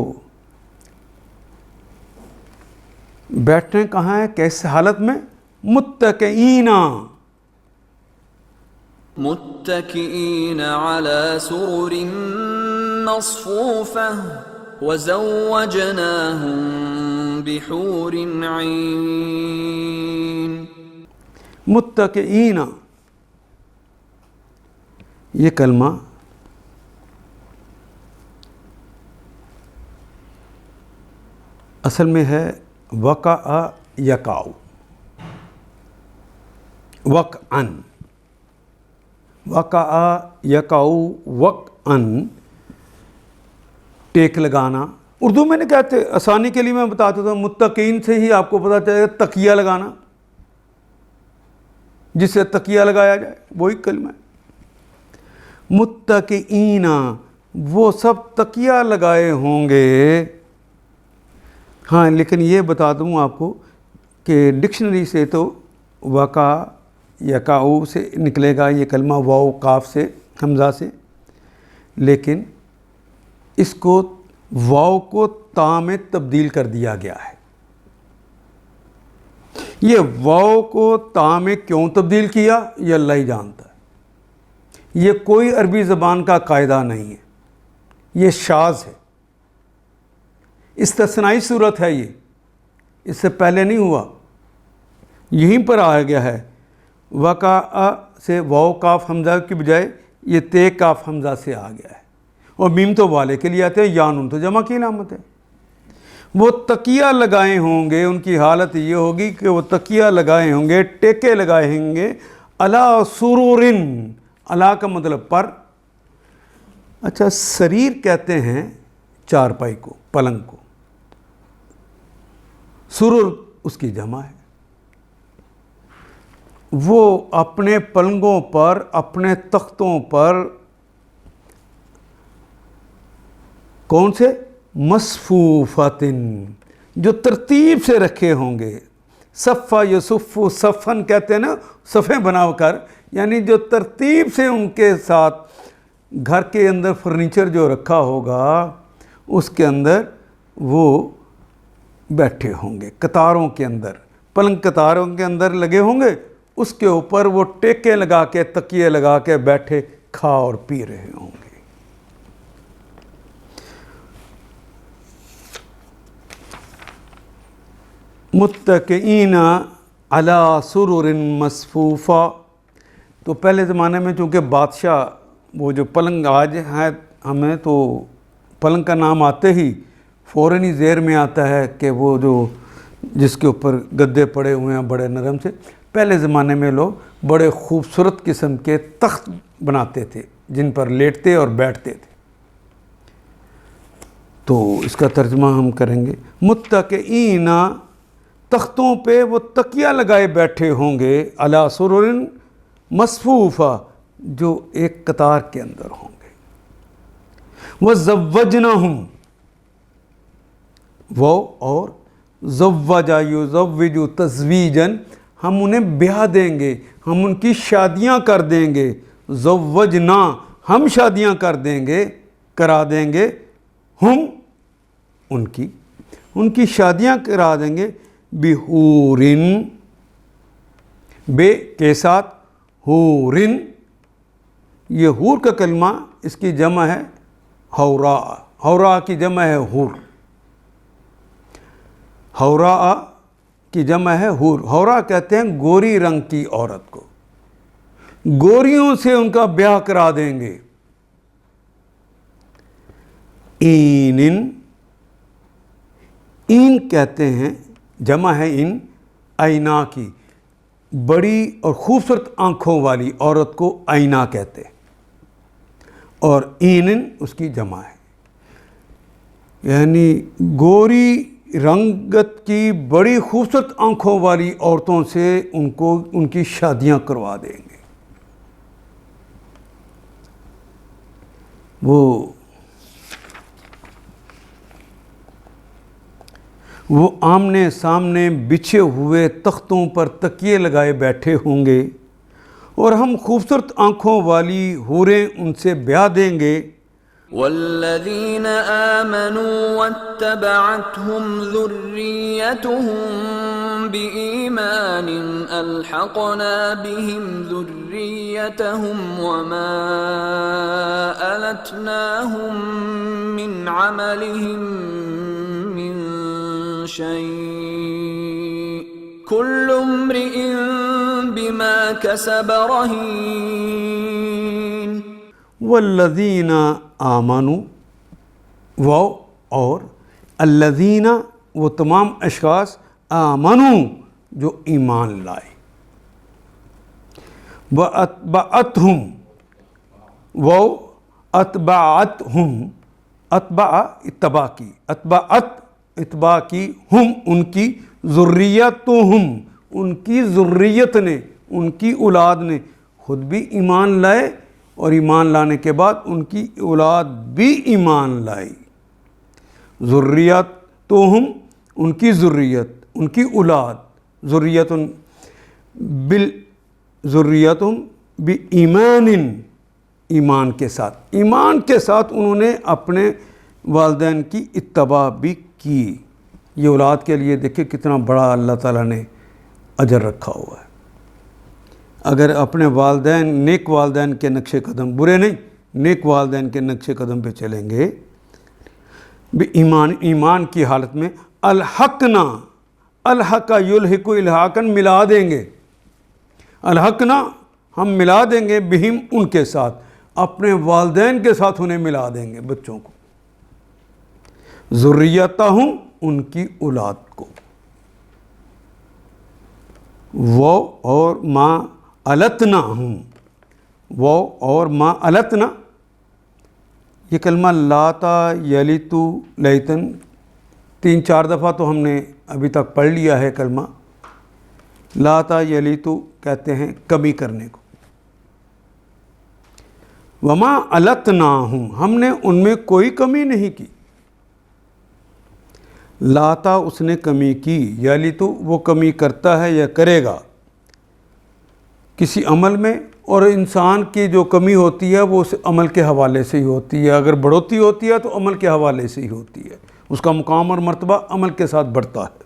بیٹھنے کہاں ہے، کیس حالت میں، متکئین، متكئين على سرر مصفوفة وزوجناهم بحور عين. متکئین، یہ کلمہ اصل میں ہے وقع یقع، وقعن، وقع یقع وقعن، ٹیک لگانا. اردو میں نہیں کہتے، آسانی کے لیے میں بتاتا ہوں، متقین سے ہی آپ کو پتہ چلے گا، تکیہ لگانا، جسے تکیہ لگایا جائے وہی کلمہ ہے. متقین وہ سب تکیہ لگائے ہوں گے. ہاں لیکن یہ بتا دوں آپ کو کہ ڈکشنری سے تو وقع یقع سے نکلے گا یہ کلمہ، واو قاف سے، حمزہ سے، لیکن اس کو واو کو تا میں تبدیل کر دیا گیا ہے. یہ واو کو تا میں کیوں تبدیل کیا یہ اللہ ہی جانتا ہے، یہ کوئی عربی زبان کا قاعدہ نہیں ہے، یہ شاذ ہے، استثنائی صورت ہے، یہ اس سے پہلے نہیں ہوا، یہیں پر آ گیا ہے. وقع سے واو کاف حمزہ کی بجائے یہ تے کاف حمزہ سے آ گیا ہے، اور میم تو والے کے لیے آتے ہیں، یا نون تو جمع کی علامت ہے. وہ تکیہ لگائے ہوں گے، ان کی حالت یہ ہوگی کہ وہ تکیہ لگائے ہوں گے، ٹیکے لگائے ہوں گے، علی سرورن، علی کا مطلب پر. اچھا سریر کہتے ہیں چارپائی کو، پلنگ کو، سرور اس کی جمع ہے. وہ اپنے پلنگوں پر، اپنے تختوں پر، کون سے، مصفوفتن، جو ترتیب سے رکھے ہوں گے. صفہ یصف صفن کہتے ہیں نا، صفیں بنا کر، یعنی جو ترتیب سے ان کے ساتھ گھر کے اندر فرنیچر جو رکھا ہوگا اس کے اندر وہ بیٹھے ہوں گے، قطاروں کے اندر، پلنگ قطاروں کے اندر لگے ہوں گے، اس کے اوپر وہ ٹیکے لگا کے، تکیے لگا کے بیٹھے کھا اور پی رہے ہوں گے. متکئین علی سرر مصفوفہ، تو پہلے زمانے میں چونکہ بادشاہ وہ جو پلنگ آج ہے ہمیں تو پلنگ کا نام آتے ہی فوراً ہی ذہن میں آتا ہے کہ وہ جو جس کے اوپر گدے پڑے ہوئے ہیں بڑے نرم سے، پہلے زمانے میں لوگ بڑے خوبصورت قسم کے تخت بناتے تھے جن پر لیٹتے اور بیٹھتے تھے. تو اس کا ترجمہ ہم کریں گے متکئین، تختوں پہ وہ تکیہ لگائے بیٹھے ہوں گے، علی سرر مصفوفہ، جو ایک قطار کے اندر ہوں گے. وزوجناہم، وہ اور زوجا یزوج تزویجن، ہم انہیں بیاہ دیں گے، ہم ان کی شادیاں کر دیں گے. زوجنا، ہم شادیاں کر دیں گے، کرا دیں گے، ہم ان کی شادیاں کرا دیں گے. بحورن، بے کے ساتھ حورن، یہ حور کا کلمہ اس کی جمع ہے حورا، حورا کی جمع ہے حور، حورا کی جمع ہے حور. حورا کہتے ہیں گوری رنگ کی عورت کو، گوریوں سے ان کا بیاہ کرا دیں گے. اینن، این کہتے ہیں جمع ہے ان، آئینہ کی، بڑی اور خوبصورت آنکھوں والی عورت کو آئینہ کہتے ہیں، اور اینن اس کی جمع ہے، یعنی گوری رنگت کی بڑی خوبصورت آنکھوں والی عورتوں سے ان کی شادیاں کروا دیں گے. وہ آمنے سامنے بچھے ہوئے تختوں پر تکیے لگائے بیٹھے ہوں گے، اور ہم خوبصورت آنکھوں والی حوریں ان سے بیاہ دیں گے. والذین آمنوا واتبعتهم ذریتهم بإیمان الحقنا بهم ذریتهم وما ألتناهم من عملهم من شيء كل امرئ بما كسب رهين. والذین آمنوا، وہ اور الذین، وہ تمام اشخاص، آمنوا جو ایمان لائے، واتبعتہم، وہ اتبعتہم، اتبع اتباع کی، اتباع کی، ہم ان کی، ذریتہم ان کی ذریت نے، ان کی اولاد نے خود بھی ایمان لائے، اور ایمان لانے کے بعد ان کی اولاد بھی ایمان لائی. ذریتہم ان کی ذریت، ان کی اولاد، ذریتہم بإیمان، ایمان کے ساتھ، ایمان کے ساتھ انہوں نے اپنے والدین کی اتباع بھی کی. یہ اولاد کے لیے دیکھیں کتنا بڑا اللہ تعالیٰ نے اجر رکھا ہوا ہے. اگر اپنے والدین، نیک والدین کے نقش قدم، برے نہیں، نیک والدین کے نقش قدم پہ چلیں گے، ایمان کی حالت میں، الحقنا، الحق یلحق الحاقن، ملا دیں گے، الحقنا ہم ملا دیں گے، بہم ان کے ساتھ، اپنے والدین کے ساتھ انہیں ملا دیں گے، بچوں کو، ذریتہم ان کی اولاد کو. وہ اور ما التنا ہوں، وہ اور ما التنا، یہ کلمہ لاتا یلیتو لیتن 3-4 دفعہ تو ہم نے ابھی تک پڑھ لیا ہے. کلمہ لاتا یلیتو کہتے ہیں کمی کرنے کو. وما التناہم، ہم نے ان میں کوئی کمی نہیں کی. لاتا اس نے کمی کی، یلیتو وہ کمی کرتا ہے یا کرے گا کسی عمل میں، اور انسان کی جو کمی ہوتی ہے وہ اس عمل کے حوالے سے ہی ہوتی ہے. اگر بڑھوتی ہوتی ہے تو عمل کے حوالے سے ہی ہوتی ہے، اس کا مقام اور مرتبہ عمل کے ساتھ بڑھتا ہے.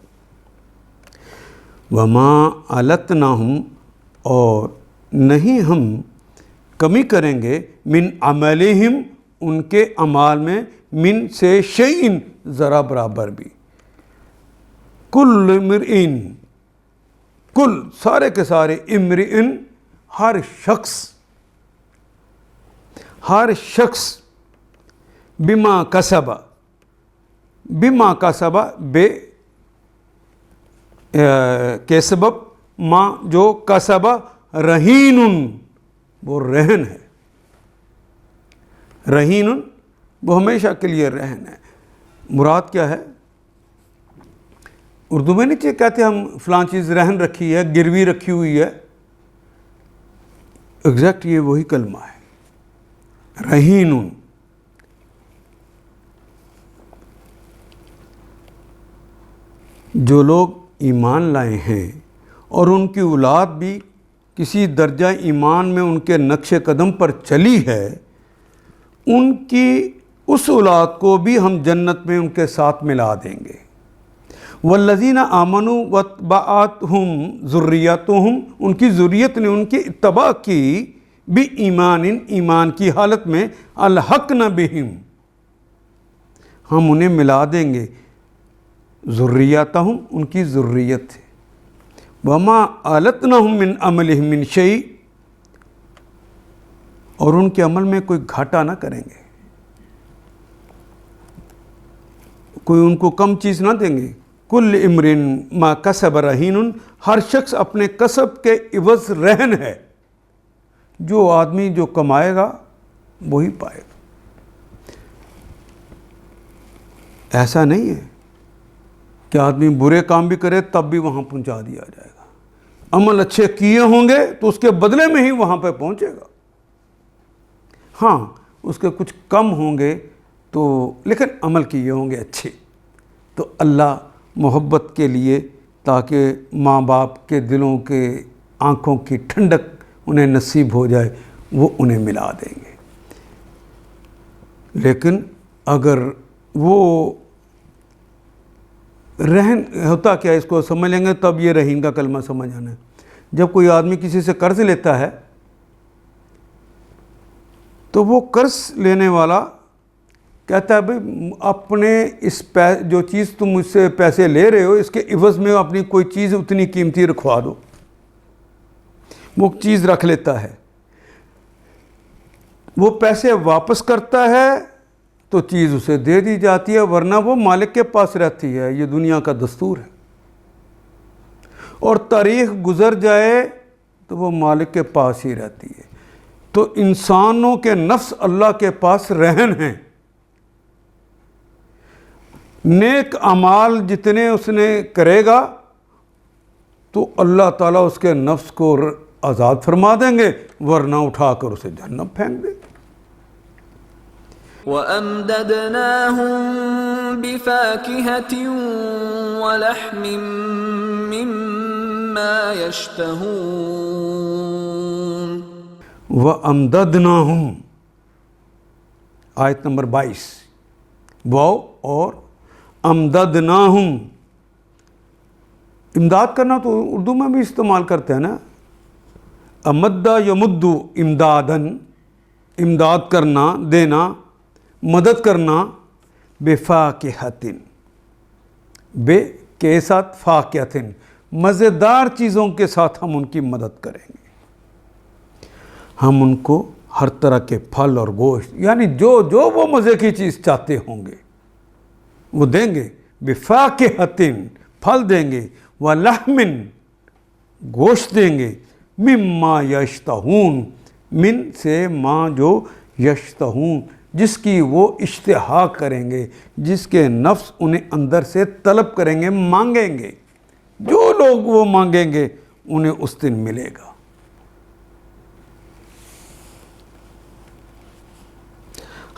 وما التناہم، اور نہیں ہم کمی کریں گے، من عملہم ان کے اعمال میں، من سے شیئن ذرا برابر بھی. کل امرئن، کل سارے کے سارے، امرئن ہر شخص بما کسب بے کے سبب ما جو کسب رہین، وہ رہن ہے، رہین وہ ہمیشہ کے لیے رہن ہے۔ مراد کیا ہے؟ اردو میں نہیں کہتے ہم فلاں چیز رہن رکھی ہے، گروی رکھی ہوئی ہے، ایگزیکٹ یہ وہی کلمہ ہے، رہین۔ جو لوگ ایمان لائے ہیں اور ان کی اولاد بھی کسی درجہ ایمان میں ان کے نقش قدم پر چلی ہے، ان کی اس اولاد کو بھی ہم جنت میں ان کے ساتھ ملا دیں گے۔ والذین آمنوا واتبعتہم ذریتہم، ان کی ذریت نے ان کی اتباع کی، ایمان کی حالت میں، الحقنا بہم، ہم انہیں ملا دیں گے، ذریتہم ان کی ذریت ہے، وما التنہم من عملہم من شیء، اور ان کے عمل میں کوئی گھاٹا نہ کریں گے، کوئی ان کو کم چیز نہ دیں گے۔ کل امرئ ما کسب رہین، ہر شخص اپنے کسب کے عوض رہن ہے، جو آدمی جو کمائے گا وہی پائے گا۔ ایسا نہیں ہے کہ آدمی برے کام بھی کرے تب بھی وہاں پہنچا دیا جائے گا، عمل اچھے کیے ہوں گے تو اس کے بدلے میں ہی وہاں پہ پہنچے گا۔ ہاں اس کے کچھ کم ہوں گے تو، لیکن عمل کیے ہوں گے اچھے، تو اللہ محبت کے لیے، تاکہ ماں باپ کے دلوں کے آنکھوں کی ٹھنڈک انہیں نصیب ہو جائے، وہ انہیں ملا دیں گے۔ لیکن اگر وہ رہن ہوتا کیا، اس کو سمجھ لیں گے تب یہ رہین کا کلمہ سمجھ آنا ہے۔ جب کوئی آدمی کسی سے قرض لیتا ہے تو وہ قرض لینے والا کہتا ہے بھئی اپنے اس جو چیز تم مجھ سے پیسے لے رہے ہو، اس کے عوض میں اپنی کوئی چیز اتنی قیمتی رکھوا دو، وہ چیز رکھ لیتا ہے، وہ پیسے واپس کرتا ہے تو چیز اسے دے دی جاتی ہے، ورنہ وہ مالک کے پاس رہتی ہے، یہ دنیا کا دستور ہے، اور تاریخ گزر جائے تو وہ مالک کے پاس ہی رہتی ہے۔ تو انسانوں کے نفس اللہ کے پاس رہن ہیں، نیک اعمال جتنے اس نے کرے گا تو اللہ تعالیٰ اس کے نفس کو آزاد فرما دیں گے، ورنہ اٹھا کر اسے جہنم پھینک دیں گے۔ وَأَمْدَدْنَاهُمْ بِفَاكِهَةٍ وَلَحْمٍ مِّمَّا يَشْتَهُونَ۔ وَأَمْدَدْنَاهُمْ، آیت نمبر 22، واو اور امددناہم، امداد کرنا تو اردو میں بھی استعمال کرتے ہیں نا، امدہ یمدو امدادن، امداد کرنا، دینا، مدد کرنا، بفاکہتن، بے کے ساتھ فاکہتن، مزیدار چیزوں کے ساتھ ہم ان کی مدد کریں گے، ہم ان کو ہر طرح کے پھل اور گوشت، یعنی جو وہ مزے کی چیز چاہتے ہوں گے وہ دیں گے، بفاکہتن پھل دیں گے، ولحمن گوشت دیں گے، مما یشتہون، من سے ما جو یشتہون جس کی وہ اشتہا کریں گے، جس کے نفس انہیں اندر سے طلب کریں گے، مانگیں گے، جو لوگ وہ مانگیں گے انہیں اس دن ملے گا۔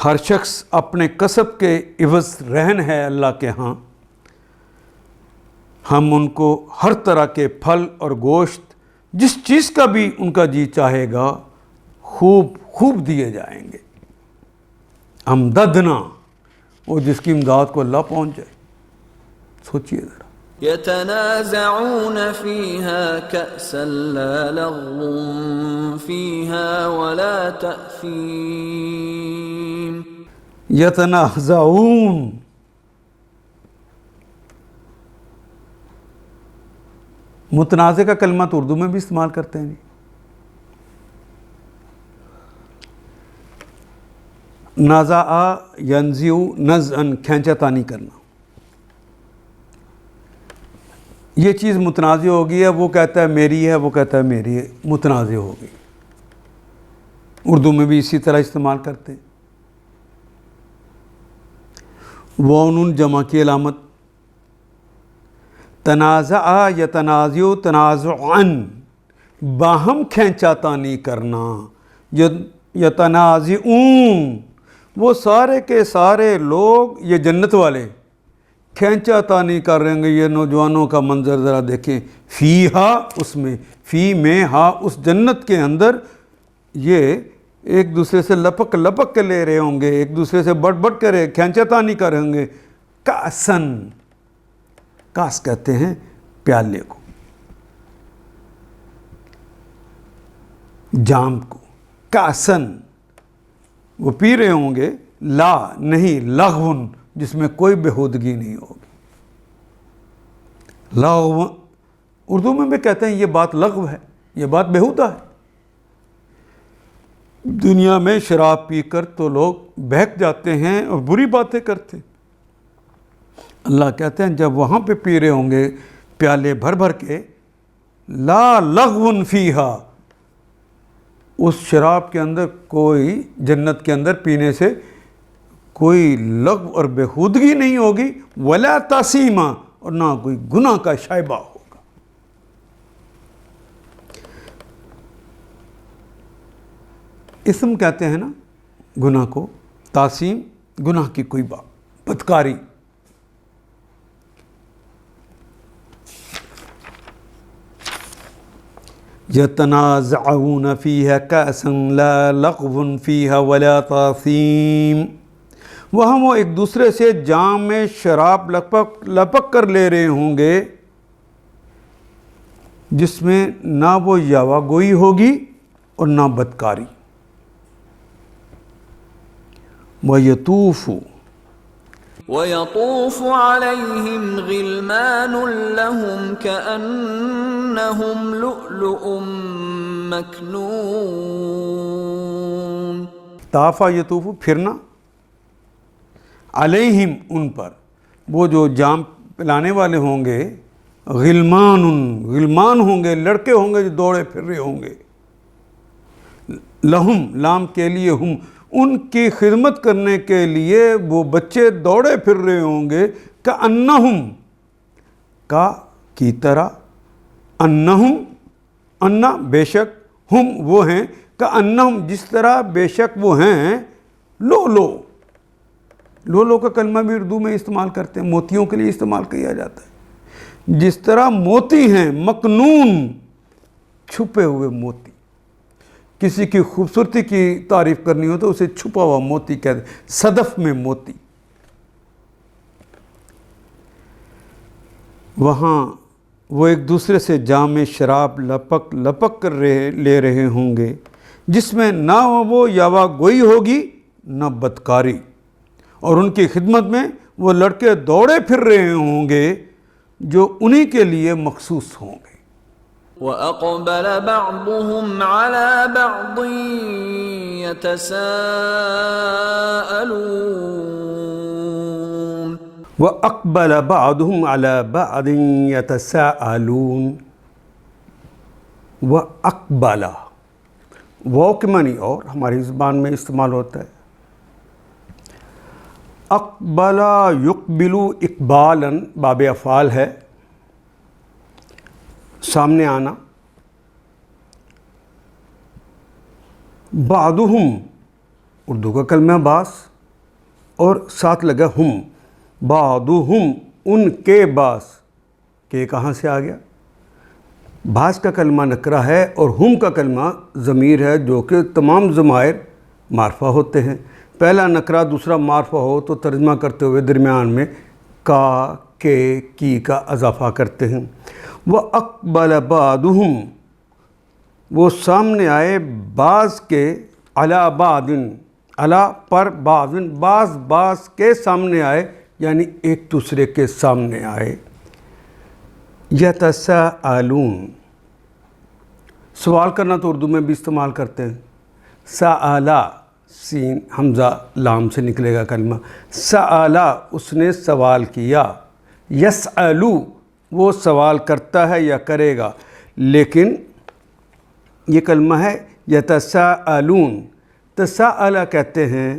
ہر شخص اپنے کسب کے عوض رہن ہے اللہ کے ہاں، ہم ان کو ہر طرح کے پھل اور گوشت، جس چیز کا بھی ان کا جی چاہے گا، خوب خوب دیے جائیں گے۔ امددنا، وہ جس کی امداد کو اللہ پہنچ جائے۔ سوچئے ذرا، يتنازعون فيها كأسا لا لغو فيها ولا تأثيم۔ یتنازعون، متنازع کا کلمہ تو اردو میں بھی استعمال کرتے ہیں، نازع ینزع نزعن کھینچا تانی کرنا. یہ چیز متنازع ہو گئی ہے، وہ کہتا ہے میری ہے، وہ کہتا ہے میری ہے، متنازع ہو گئی. اردو میں بھی اسی طرح استعمال کرتے ہیں. وون جمع کی علامت. تنازع یتنازع تنازعن باہم کھینچا تانی کرنا. یتنازعون وہ سارے کے سارے لوگ، یہ جنت والے کھینچا تانی کر رہیں گے. یہ نوجوانوں کا منظر ذرا دیکھیں. فیہا اس میں، فی میں ہا اس جنت کے اندر، یہ ایک دوسرے سے لپک لپک کے لے رہے ہوں گے، ایک دوسرے سے بٹ بٹ کرے کھینچا تانی کر رہیں گے. کاسن، کاس کہتے ہیں پیالے کو، جام کو. کاسن وہ پی رہے ہوں گے، لا نہیں لغون جس میں کوئی بےہودگی نہیں ہوگی. لغو اردو میں بھی کہتے ہیں یہ بات لغو ہے، یہ بات بےہودہ ہے. دنیا میں شراب پی کر تو لوگ بہک جاتے ہیں اور بری باتیں کرتے ہیں. اللہ کہتے ہیں جب وہاں پہ پی رہے ہوں گے پیالے بھر بھر کے، لا لغو فیہا اس شراب کے اندر کوئی، جنت کے اندر پینے سے کوئی لغو اور بےہودگی نہیں ہوگی. ولا تاثیما اور نہ کوئی گناہ کا شائبہ ہوگا. اسم کہتے ہیں نا گناہ کو، تاثیم گناہ کی کوئی بات، بدکاری. یتنازعون فیہا کأسا لا لغو فیہا ولا تاثیم. وہاں وہ ایک دوسرے سے جام میں شراب لپک کر لے رہے ہوں گے جس میں نہ وہ یاوہ گوئی ہوگی اور نہ بدکاری. وَيَطُوفُ وَيَطُوفُ عَلَيْهِمْ غِلْمَانٌ لَهُمْ كَأَنَّهُمْ لُؤْلُؤٌ مَكْنُونٌ. طافہ یطوف پھرنا، علیہم ان پر، وہ جو جام پلانے والے ہوں گے، غلمان غلمان ہوں گے، لڑکے ہوں گے جو دوڑے پھر رہے ہوں گے. لہم لام کے لیے، ہم ان کی خدمت کرنے کے لیے وہ بچے دوڑے پھر رہے ہوں گے. کأنہم کا کی طرح، انہم انا بے شک، ہم وہ ہیں، کأنہم جس طرح بے شک وہ ہیں، لو لو کا کلمہ بھی اردو میں استعمال کرتے ہیں، موتیوں کے لیے استعمال کیا جاتا ہے. جس طرح موتی ہیں، مکنون چھپے ہوئے موتی. کسی کی خوبصورتی کی تعریف کرنی ہو تو اسے چھپا ہوا موتی کہتے ہیں، صدف میں موتی. وہاں وہ ایک دوسرے سے جام شراب لپک کر لے رہے ہوں گے جس میں نہ وہ یاوہ گوئی ہوگی نہ بدکاری، اور ان کی خدمت میں وہ لڑکے دوڑے پھر رہے ہوں گے جو انہی کے لیے مخصوص ہوں گے. وَأَقْبَلَ بَعْضُهُمْ عَلَى بَعْضٍ يَتَسَاءَلُونَ. وَأَقْبَلَ بَعْضُهُمْ عَلَى بَعْضٍ يَتَسَاءَلُونَ. وَأَقْبَلَ واو کے معنی اور ہماری زبان میں استعمال ہوتا ہے. اقبل یقبل اقبالاً باب افعال ہے، سامنے آنا. بعضهم اردو کا کلمہ بعض اور ساتھ لگا ہم. بعضهم ان کے بعض، کہ کہاں سے آ گیا؟ بعض کا کلمہ نکرہ ہے اور ہم کا کلمہ ضمیر ہے جو کہ تمام ضمائر معرفہ ہوتے ہیں. پہلا نکرہ دوسرا معرفہ ہو تو ترجمہ کرتے ہوئے درمیان میں کا، کے، کی کا اضافہ کرتے ہیں. وَأَقْبَلَ بَعْضُهُمْ وہ سامنے آئے بعض کے، عَلَى بَعْضٍ عَلَى پر، بعض کے سامنے آئے یعنی ایک دوسرے کے سامنے آئے. يَتَسَاءَلُونَ سوال کرنا تو اردو میں بھی استعمال کرتے ہیں. سَأَلَ سین حمزہ لام سے نکلے گا کلمہ. سألا اس نے سوال کیا. یسألو وہ سوال کرتا ہے یا کرے گا. لیکن یہ کلمہ ہے یتساءلون. تساءل کہتے ہیں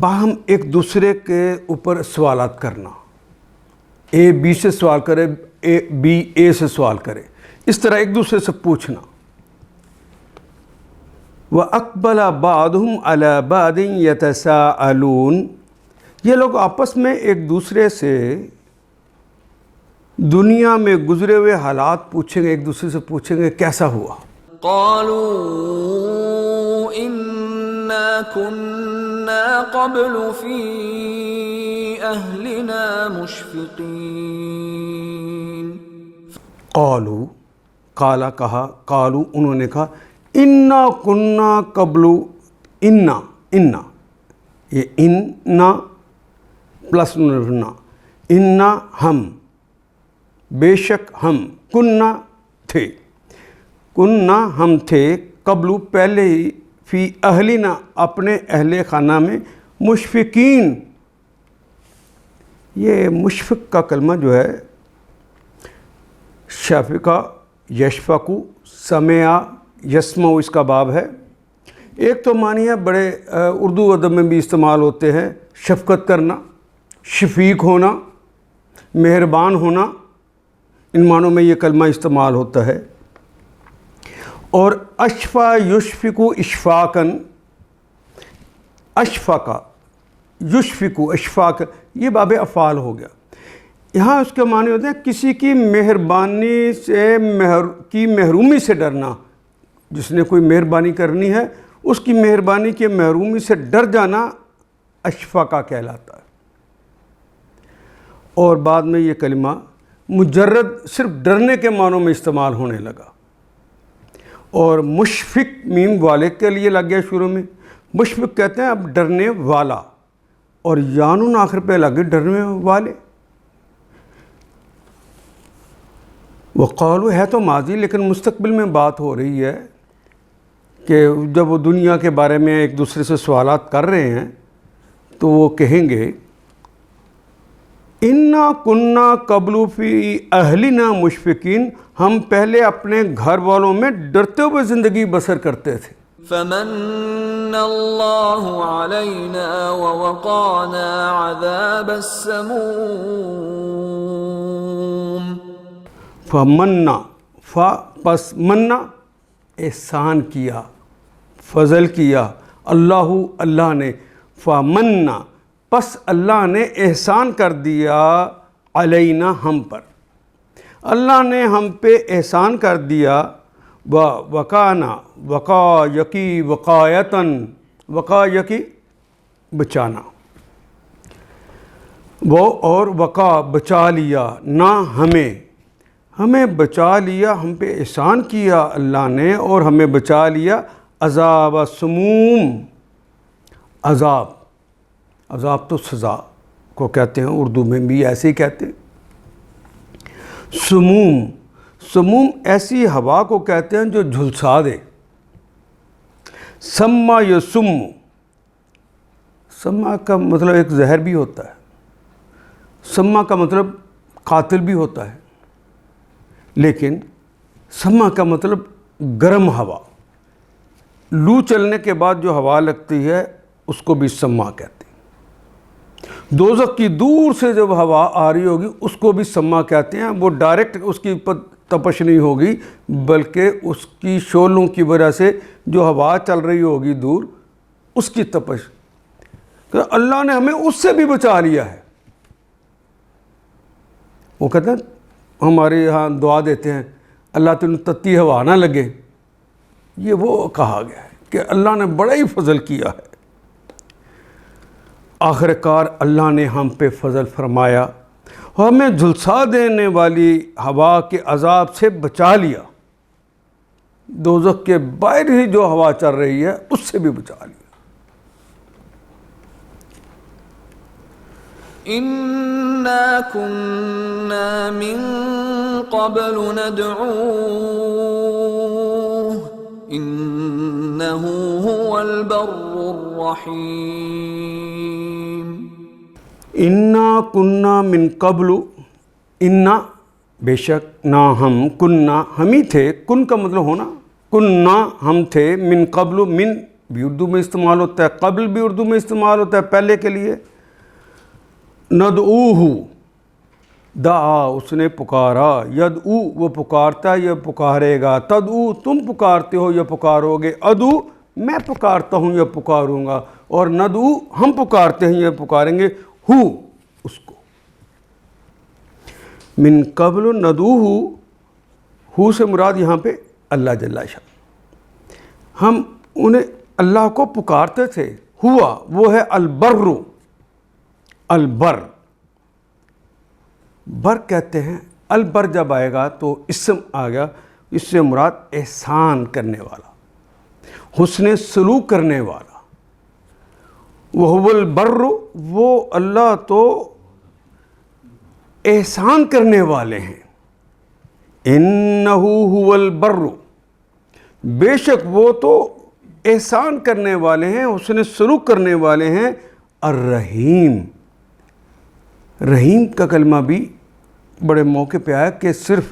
باہم ایک دوسرے کے اوپر سوالات کرنا. اے بی سے سوال کرے, بی اے سے سوال کرے, اس طرح ایک دوسرے سے پوچھنا. وَأَقْبَلَ بَعْضُهُمْ عَلَى بَعْضٍ يَتَسَاءَلُونَ. یہ لوگ آپس میں ایک دوسرے سے دنیا میں گزرے ہوئے حالات پوچھیں گے, ایک دوسرے سے پوچھیں گے کیسا ہوا. قالوا إنا كنا قبل في أهلنا مشفقين. قالوا قالا کہا, قالوا انہوں نے کہا, انا کننا قبل, انا یہ انا پلس نا, انا ہم, بے شک ہم, کننا تھے, کننا ہم تھے, قبل پہلے ہی, فی اہلنا اپنے اہل خانہ میں, مشفقین. یہ مشفق کا کلمہ جو ہے شفقہ یشفقو, سمع یسمع اس کا باب ہے. ایک تو معنی ہے بڑے اردو ادب میں بھی استعمال ہوتے ہیں, شفقت کرنا, شفیق ہونا, مہربان ہونا, ان معنوں میں یہ کلمہ استعمال ہوتا ہے. اور اشفا یشفقو اشفاقن, اشفقہ یشفقو اشفاق, یہ باب افعال ہو گیا. یہاں اس کے معنی ہوتے ہیں کسی کی مہربانی سے کی محرومی سے ڈرنا. جس نے کوئی مہربانی کرنی ہے اس کی مہربانی کی محرومی سے ڈر جانا اشفقہ کہلاتا ہے. اور بعد میں یہ کلمہ مجرد صرف ڈرنے کے معنوں میں استعمال ہونے لگا. اور مشفق میم والے کے لیے لگ گیا شروع میں. مشفق کہتے ہیں اب ڈرنے والا, اور یانون آخر پہ لگ گئے ڈرنے والے. وقالو ہے تو ماضی, لیکن مستقبل میں بات ہو رہی ہے کہ جب وہ دنیا کے بارے میں ایک دوسرے سے سوالات کر رہے ہیں تو وہ کہیں گے انا کننا قبل فی اہلنا مشفقین, ہم پہلے اپنے گھر والوں میں ڈرتے ہوئے زندگی بسر کرتے تھے. فمن اللہ علینا ووقانا عذاب السموم. فمنا, پس منا احسان کیا, فضل کیا, اللہ نے, فمنا پس اللہ نے احسان کر دیا, علینا ہم پر, اللہ نے ہم پہ احسان کر دیا. وقانا وقا یقی وقایتاً, وقا یقی بچانا, وہ اور وقا بچا لیا, نہ ہمیں بچا لیا, ہم پہ احسان کیا اللہ نے اور ہمیں بچا لیا عذاب سموم. عذاب تو سزا کو کہتے ہیں, اردو میں بھی ایسے ہی کہتے ہیں. سموم ایسی ہوا کو کہتے ہیں جو جھلسا دے. سما یسم, سما کا مطلب ایک زہر بھی ہوتا ہے, سما کا مطلب قاتل بھی ہوتا ہے, لیکن سما کا مطلب گرم ہوا. لو چلنے کے بعد جو ہوا لگتی ہے اس کو بھی سما کہتے ہیں. دوزخ کی دور سے جب ہوا آ رہی ہوگی اس کو بھی سما کہتے ہیں. وہ ڈائریکٹ اس کی تپش نہیں ہوگی, بلکہ اس کی شعلوں کی وجہ سے جو ہوا چل رہی ہوگی دور, اس کی تپش. کہ اللہ نے ہمیں اس سے بھی بچا لیا ہے. وہ کہتے ہیں ہمارے یہاں دعا دیتے ہیں اللہ تین تتی ہوا نہ لگے. یہ وہ کہا گیا ہے کہ اللہ نے بڑا ہی فضل کیا ہے. آخر کار اللہ نے ہم پہ فضل فرمایا اور ہمیں جھلسا دینے والی ہوا کے عذاب سے بچا لیا. دوزخ کے باہر ہی جو ہوا چل رہی ہے اس سے بھی بچا لیا. اِنَّا كُنَّا مِن قَبْلُ نَدْعُوهُ إنه هو البر الرحيم انا کننا من قبل، انا بے شک، نہ ہم، کننا ہم ہی تھے، کن کا مطلب ہونا، کننا ہم تھے، من قبل، من بھی اردو میں استعمال ہوتا ہے، قبل بھی اردو میں استعمال ہوتا ہے پہلے کے لیے، ندعوہ دعا اس نے پکارا، یدعو وہ پکارتا ہے یا پکارے گا، تدعو تم پکارتے ہو یا پکارو گے، ادعو میں پکارتا ہوں یا پکاروں گا، اور ندعو ہم پکارتے ہیں یا پکاریں گے، ہو اس کو، من قبل ندعوہ، ہو سے مراد یہاں پہ اللہ جل شان، ہم انہیں اللہ کو پکارتے تھے، ہوا وہ ہے البر، البر، بر کہتے ہیں، البر جب آئے گا تو اسم آ گیا، اس سے مراد احسان کرنے والا، حسن سلوک کرنے والا، وہ البر، وہ اللہ تو احسان کرنے والے ہیں، انہ هو البر، بے شک وہ تو احسان کرنے والے ہیں، حسن سلوک کرنے والے ہیں، الرحیم، رحیم کا کلمہ بھی بڑے موقع پہ آیا کہ صرف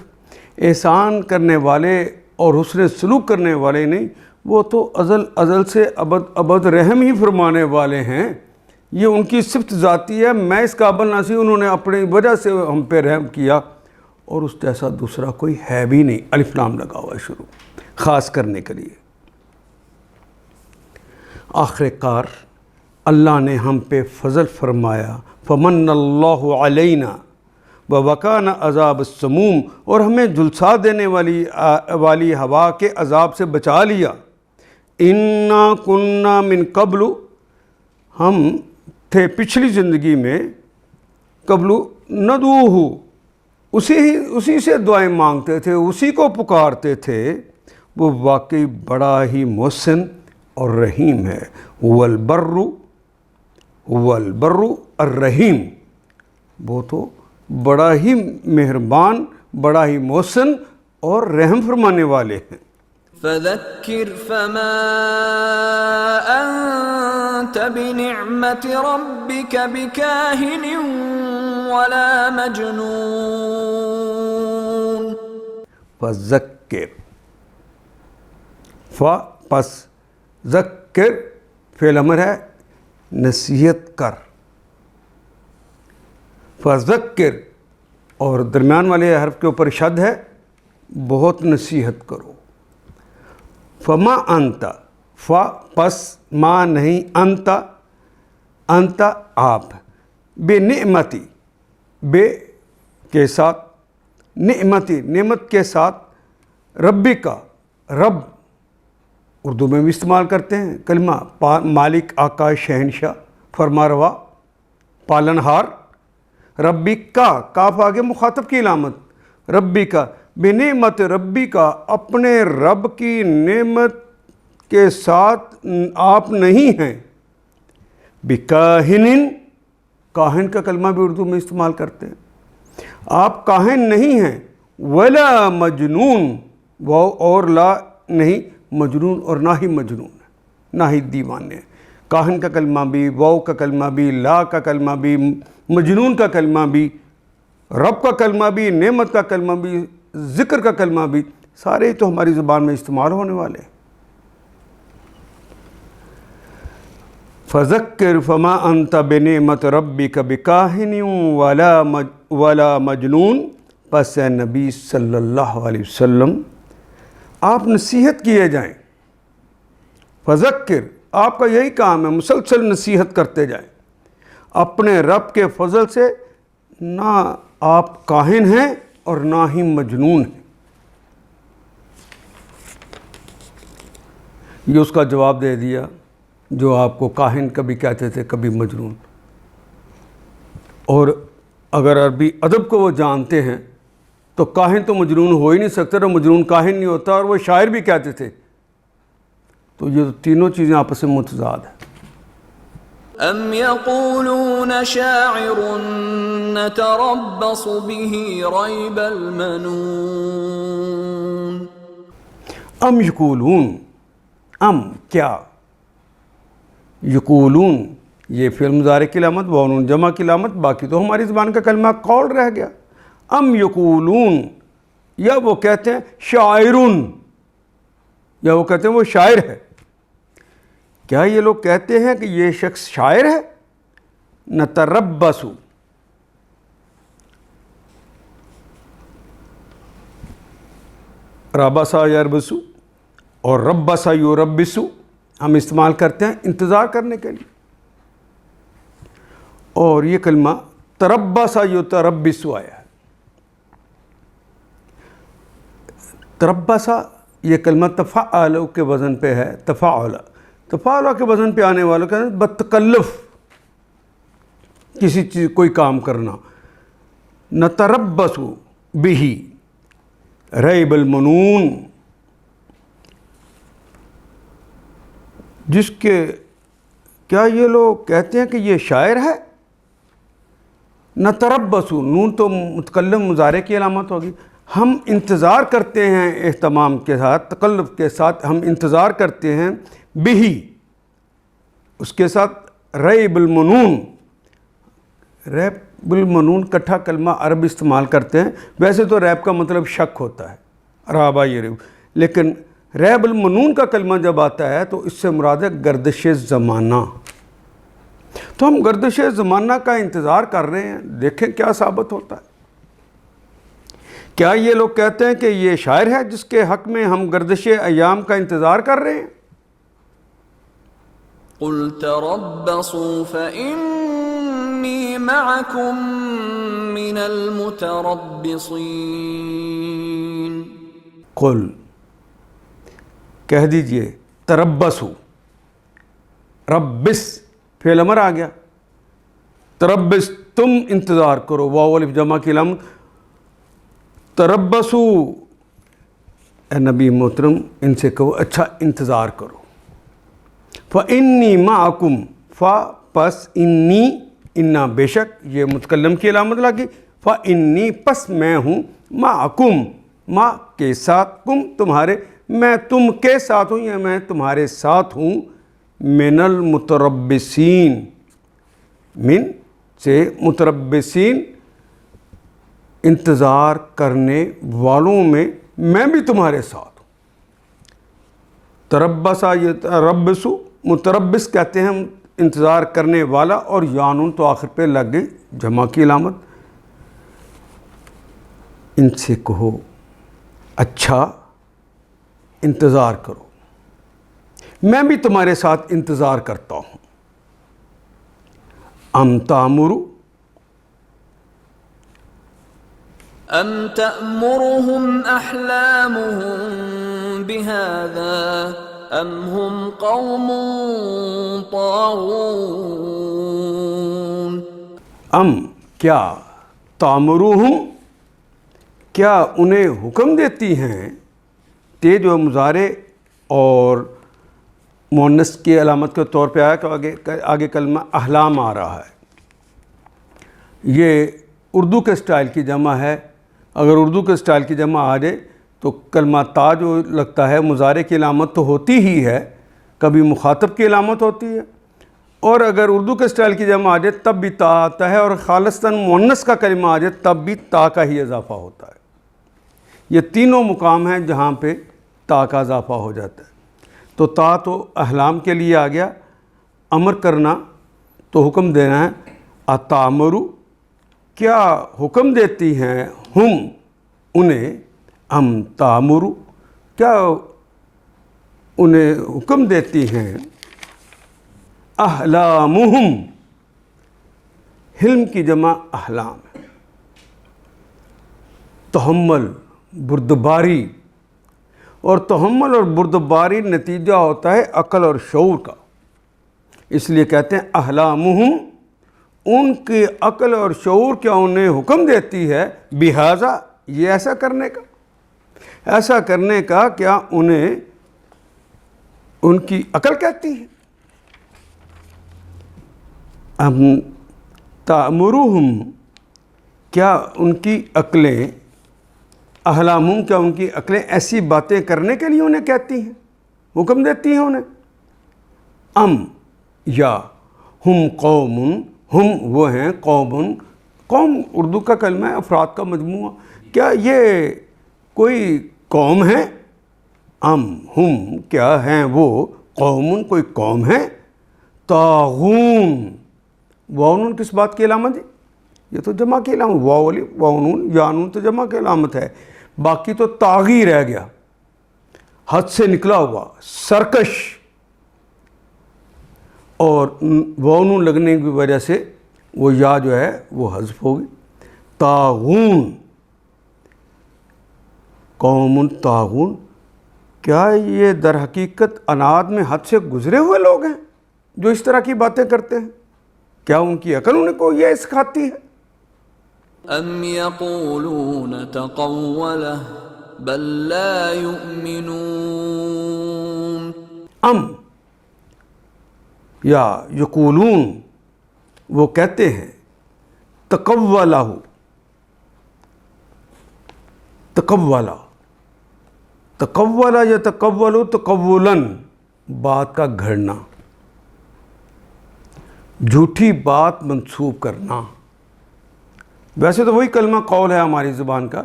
احسان کرنے والے اور حسن سلوک کرنے والے نہیں، وہ تو ازل ازل سے ابد ابد رحم ہی فرمانے والے ہیں، یہ ان کی صفت ذاتی ہے، میں اس قابل نہ سی، انہوں نے اپنی وجہ سے ہم پہ رحم کیا، اور اس جیسا دوسرا کوئی ہے بھی نہیں، الف لام لگا ہوا ہے شروع خاص کرنے کے لیے۔ آخر کار اللہ نے ہم پہ فضل فرمایا، فمن اللہ علینا ووقانا عذاب السموم، اور ہمیں جھلسا دینے والی ہوا کے عذاب سے بچا لیا، انا کننا من قبل، ہم تھے پچھلی زندگی میں، قبل ندعوہ، اسی سے دعائیں مانگتے تھے، اسی کو پکارتے تھے، وہ واقعی بڑا ہی محسن اور رحیم ہے، هو البر الرحیم، وہ تو بڑا ہی مہربان، بڑا ہی محسن اور رحم فرمانے والے ہیں۔ فذكر فما أنت بنعمة ربك بكاهن ولا مجنون فذکر، پس ذکر فعل امر ہے، نصیحت کر، فذکر، اور درمیان والے حرف کے اوپر شد ہے، بہت نصیحت کرو، فما انت، پس ما نہیں، انت آپ، بے نعمتی، بے کے ساتھ، نعمتی نعمت کے ساتھ، ربی کا، رب اردو میں بھی استعمال کرتے ہیں کلمہ، مالک، آقا، شہنشاہ، فرما روا، پالن ہار، ربی کا، کاف آگے مخاطب کی علامت، ربی کا، بے نعمت ربی کا، اپنے رب کی نعمت کے ساتھ آپ نہیں ہیں، بکاہن، کاہن کا کلمہ بھی اردو میں استعمال کرتے ہیں، آپ کاہن نہیں ہیں، ولا مجنون، واو اور لا نہیں، مجنون اور نہ ہی مجنون ہے، نہ ہی دیوانے، کاہن کا کلمہ بھی، واو کا کلمہ بھی، لا کا کلمہ بھی، مجنون کا کلمہ بھی، رب کا کلمہ بھی، نعمت کا کلمہ بھی، ذکر کا کلمہ بھی، سارے تو ہماری زبان میں استعمال ہونے والے ہیں۔ فذکر فما انت بنعمت ربک بکاہن ولا مجنون، پس اے نبی صلی اللہ علیہ وسلم آپ نصیحت کیے جائیں، فذکر، آپ کا یہی کام ہے، مسلسل نصیحت کرتے جائیں اپنے رب کے فضل سے، نہ آپ کاہن ہیں اور نہ ہی مجنون ہیں۔ یہ اس کا جواب دے دیا جو آپ کو کاہن کبھی کہتے تھے، کبھی مجنون، اور اگر عربی ادب کو وہ جانتے ہیں تو کاہن تو مجنون ہو ہی نہیں سکتا، اور مجنون کاہن نہیں ہوتا، اور وہ شاعر بھی کہتے تھے، تو یہ تینوں چیزیں آپس میں متضاد ہیں۔ ام یقولون شاعر نتربص به ریب المنون، ام یقولون، ام کیا، یقولون یہ فعل مضارع کی علامت، واو نون جمع کی علامت، باقی تو ہماری زبان کا کلمہ قول رہ گیا. ام یقولون، یا وہ کہتے ہیں شاعرون، یا وہ کہتے ہیں وہ شاعر ہے. کیا یہ لوگ کہتے ہیں کہ یہ شخص شاعر ہے؟ نتربص، ربصا یربص اور ربصا یربص ہم استعمال کرتے ہیں انتظار کرنے کے لیے. اور یہ کلمہ تربصا یتربص آیا ہے. تربصا یہ کلمہ تفعل کے وزن پہ ہے. تفعل کے وزن پہ آنے والوں کا بتکلف کسی چیز کوئی کام کرنا. نتربص بہ ریب المنون، جس کے کیا یہ لوگ کہتے ہیں کہ یہ شاعر ہے؟ نتربص، نون تو متکلم مضارع کی علامت ہوگی. ہم انتظار کرتے ہیں اہتمام کے ساتھ، تکلف کے ساتھ ہم انتظار کرتے ہیں. بہی، اس کے ساتھ ریب المنون. ریب المنون کٹھا کلمہ عرب استعمال کرتے ہیں. ویسے تو ریب کا مطلب شک ہوتا ہے، رابع یریب، لیکن ریب المنون کا کلمہ جب آتا ہے تو اس سے مراد ہے گردش زمانہ. تو ہم گردش زمانہ کا انتظار کر رہے ہیں، دیکھیں کیا ثابت ہوتا ہے. کیا یہ لوگ کہتے ہیں کہ یہ شاعر ہے جس کے حق میں ہم گردش ایام کا انتظار کر رہے ہیں؟ قل تربصوا فإني معكم من المتربصين. قل، کہہ دیجئے، تربصوا، ربس فعل امر آ گیا. تربص، تم انتظار کرو، واو الف جمع کی علامت. تربصوا، اے نبی محترم ان سے کہو اچھا انتظار کرو. فإنی معکم، فا پس انی، انا بے شک، یہ متکلم کی علامت لگی. فإنی پس میں ہوں، معکم ما کے ساتھ، کم تمہارے، میں تم کے ساتھ ہوں یا میں تمہارے ساتھ ہوں. من المتربصین، من سے متربصین انتظار کرنے والوں میں بھی تمہارے ساتھ ہوں. تربصا یتربص، متربص کہتے ہیں انتظار کرنے والا، اور یانون تو آخر پہ لگ گئی جمع کی علامت. ان سے کہو اچھا انتظار کرو، میں بھی تمہارے ساتھ انتظار کرتا ہوں. ام تامرو، ام تأمرهم احلامهم بهذا ام هم قوم طاغون. ام کیا، تامروہم کیا انہیں حکم دیتی ہیں. تیج و مضارع اور مؤنث کی علامت کے طور پہ آیا کہ آگے کلمہ احلام آ رہا ہے. یہ اردو کے سٹائل کی جمع ہے. اگر اردو کے سٹائل کی جمع آ جائے تو کلمہ تا جو لگتا ہے مضارع کی علامت تو ہوتی ہی ہے، کبھی مخاطب کی علامت ہوتی ہے. اور اگر اردو کے سٹائل کی جمع آ جائے تب بھی تا آتا ہے، اور خالصتاً مؤنث کا کلمہ آ جائے تب بھی تا کا ہی اضافہ ہوتا ہے. یہ تینوں مقام ہیں جہاں پہ تا کا اضافہ ہو جاتا ہے. تو تا تو احلام کے لیے آ گیا، امر کرنا تو حکم دینا ہے. اتامرو، کیا حکم دیتی ہیں ہم انہیں، ام تامرو کیا انہیں حکم دیتی ہیں احلامہم، حلم کی جمع احلام ہے. تحمل، بردباری، اور تحمل اور بردباری نتیجہ ہوتا ہے عقل اور شعور کا. اس لیے کہتے ہیں احلامہم، ان کی عقل اور شعور کیا انہیں حکم دیتی ہے بہذا، یہ ایسا کرنے کا. ایسا کرنے کا کیا انہیں ان کی عقل کہتی ہے. ام تأمرہم، کیا ان کی عقلیں، احلامہم کیا ان کی عقلیں ایسی باتیں کرنے کے لیے انہیں کہتی ہیں. حکم دیتی ہیں انہیں. ام یا ہم قوم، ہم وہ ہیں، قوم، قوم اردو کا کلمہ ہے، افراد کا مجموعہ. کیا یہ کوئی قوم ہے؟ ام ہم کیا ہیں وہ، قوم کوئی قوم ہے. طاغون، واو نون کس بات کی علامت ہے؟ یہ تو جمع کی علامت، واو نون یا نون تو جمع کی علامت ہے. باقی تو طاغی رہ گیا، حد سے نکلا ہوا، سرکش. اور واو نون لگنے کی وجہ سے وہ یا جو ہے وہ حذف ہوگی. طاغون، قوم طاغون. کیا یہ در حقیقت عناد میں حد سے گزرے ہوئے لوگ ہیں جو اس طرح کی باتیں کرتے ہیں؟ کیا ان کی عقل ان کو یہ سکھاتی ہے؟ ام یقولون تقولہ بل لا یؤمنون. ام یا یقولون، وہ کہتے ہیں، تقولہ، تقولہ، تقولہ یا تقولو، تقولاً، بات کا گھڑنا، جھوٹی بات منسوب کرنا. ویسے تو وہی کلمہ قول ہے ہماری زبان کا،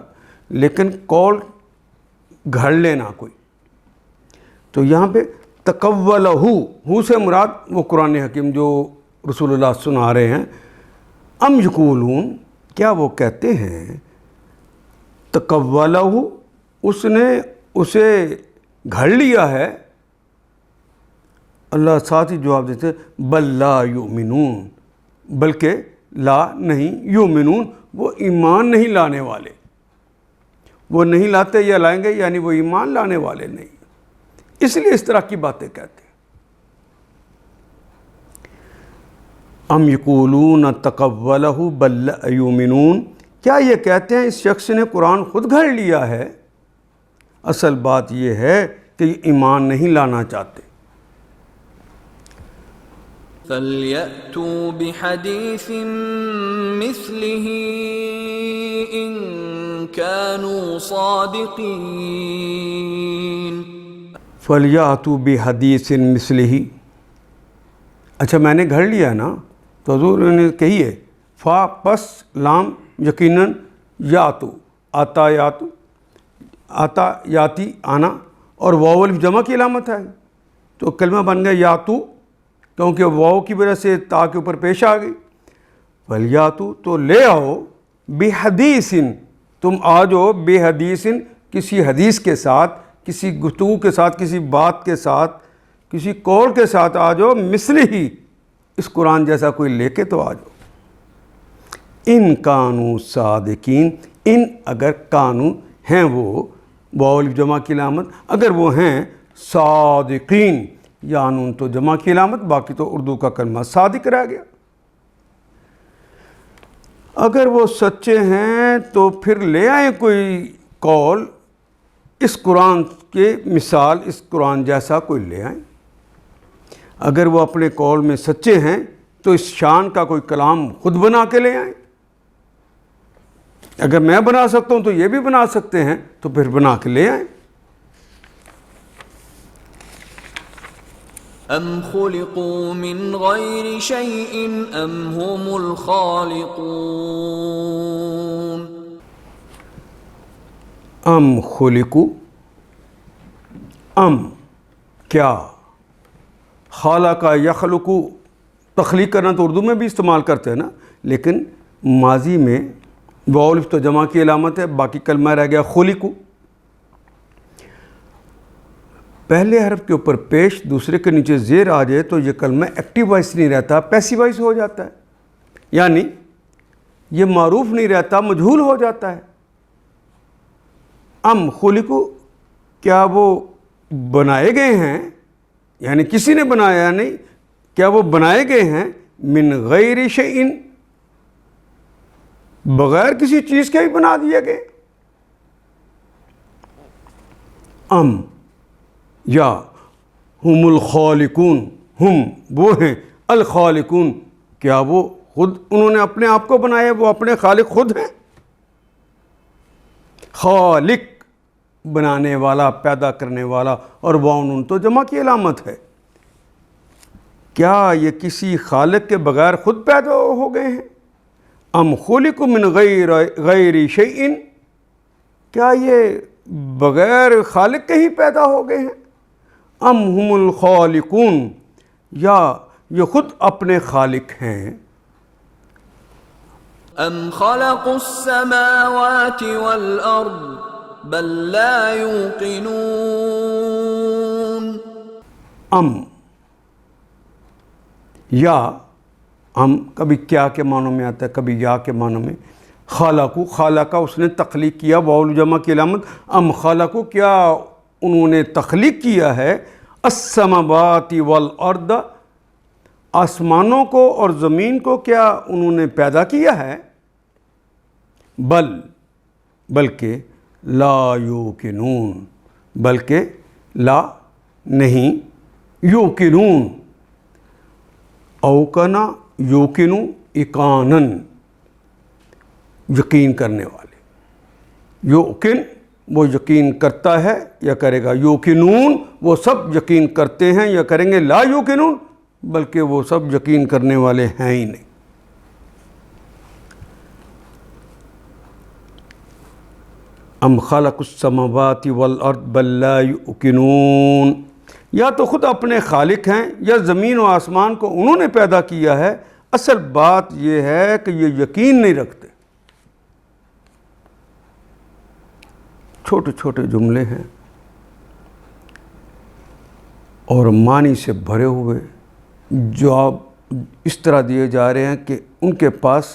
لیکن قول گھڑ لینا کوئی. تو یہاں پہ تقولہ، ہو سے مراد وہ قرآن حکیم جو رسول اللہ سنا رہے ہیں. ام یقولون، کیا وہ کہتے ہیں، تقولہ، اس نے اسے گھڑ لیا ہے. اللہ ساتھ ہی جواب دیتے ہیں، بل لا یؤمنون، بلکہ لا نہیں، یؤمنون، وہ ایمان نہیں لانے والے. وہ نہیں لاتے یا لائیں گے، یعنی وہ ایمان لانے والے نہیں، اس لیے اس طرح کی باتیں کہتے ہیں. ام یقولون تقولہ بل لا یؤمنون، کیا یہ کہتے ہیں اس شخص نے قرآن خود گھڑ لیا ہے؟ اصل بات یہ ہے کہ یہ ایمان نہیں لانا چاہتے. فَلْيَأْتُوا بِحَدِيثٍ مِثْلِهِ إِن كَانُوا صَادِقِينَ. فَلْيَأْتُوا بِحَدِيثٍ مِثْلِهِ. اچھا میں نے گھڑ لیا نا، تو حضور نے کہیے فا پس لام یقیناً، یاتو آتا، یاتو آتا، یاتی آنا، اور واو الف جمع کی علامت ہے، تو کلمہ بن گیا یاتو، کیونکہ واو کی وجہ سے تا کے اوپر پیش آ گئی. فَلْيَأْتُوا، تو لے آؤ، بِحَدِيثٍ، تم آ جاؤ، بِحَدِيثٍ، کسی حدیث کے ساتھ، کسی گفتگو کے ساتھ، کسی بات کے ساتھ، کسی قول کے ساتھ آ جاؤ، مثلہ، اس قرآن جیسا کوئی لے کے تو آ جاؤ. ان کانوا صادقین، ان اگر کانو ہیں وہ، واو الف جمع کی علامت، اگر وہ ہیں صادقین، یا نون تو جمع کی علامت، باقی تو اردو کا کلمہ صادق رہ گیا. اگر وہ سچے ہیں تو پھر لے آئیں کوئی قول، اس قرآن کے مثال، اس قرآن جیسا کوئی لے آئیں. اگر وہ اپنے قول میں سچے ہیں تو اس شان کا کوئی کلام خود بنا کے لے آئیں. اگر میں بنا سکتا ہوں تو یہ بھی بنا سکتے ہیں، تو پھر بنا کے لے آئیں. ام خلقوا من غیر شیء ام هم الخالقون. ام خلقوا، ام کیا، خالق یخلق، تخلیق کرنا تو اردو میں بھی استعمال کرتے ہیں نا، لیکن ماضی میں واو الف تو جمع کی علامت ہے، باقی کلمہ رہ گیا خلقوا. پہلے حرف کے اوپر پیش، دوسرے کے نیچے زیر آ جائے تو یہ کلمہ ایکٹیو وائس نہیں رہتا، پیسیو وائس ہو جاتا ہے، یعنی یہ معروف نہیں رہتا، مجہول ہو جاتا ہے. ام خلقوا، کیا وہ بنائے گئے ہیں، یعنی کسی نے بنایا نہیں، کیا وہ بنائے گئے ہیں، من غیر شیء، بغیر کسی چیز کے ہی بنا دیے گئے. ام یا ہم الخالقون، ہم وہ ہیں، الخالقون، کیا وہ خود انہوں نے اپنے آپ کو بنایا، وہ اپنے خالق خود ہیں. خالق بنانے والا، پیدا کرنے والا، اور واو نون تو جمع کی علامت ہے۔ کیا یہ کسی خالق کے بغیر خود پیدا ہو گئے ہیں؟ ام خلقوا من غیر شیء، کیا یہ بغیر خالق کے ہی پیدا ہو گئے ہیں؟ ام هم الخالقون، یا یہ خود اپنے خالق ہیں؟ ام خلقوا السماوات والارض بل لا يوقنون۔ یا ہم کبھی کیا کے معنوں میں آتا ہے، کبھی یا کے معنوں میں۔ خالقو، خالقہ اس نے تخلیق کیا، واو جمع کی علامت۔ ام خالقو، کیا انہوں نے تخلیق کیا ہے، السماوات والارض، آسمانوں کو اور زمین کو کیا انہوں نے پیدا کیا ہے؟ بلکہ لا یوقنون، بلکہ لا نہیں، یوقنون، اوقنا یوقنو اقانن، یقین کرنے والے۔ یوقن وہ یقین کرتا ہے یا کرے گا، یوقنون وہ سب یقین کرتے ہیں یا کریں گے، لا یوقنون بلکہ وہ سب یقین کرنے والے ہیں ہی نہیں۔ ام خلق السماوات والارض بل لا یوقنون، یا تو خود اپنے خالق ہیں یا زمین و آسمان کو انہوں نے پیدا کیا ہے، اصل بات یہ ہے کہ یہ یقین نہیں رکھتے۔ چھوٹے چھوٹے جملے ہیں اور معنی سے بھرے ہوئے، جواب اس طرح دیے جا رہے ہیں کہ ان کے پاس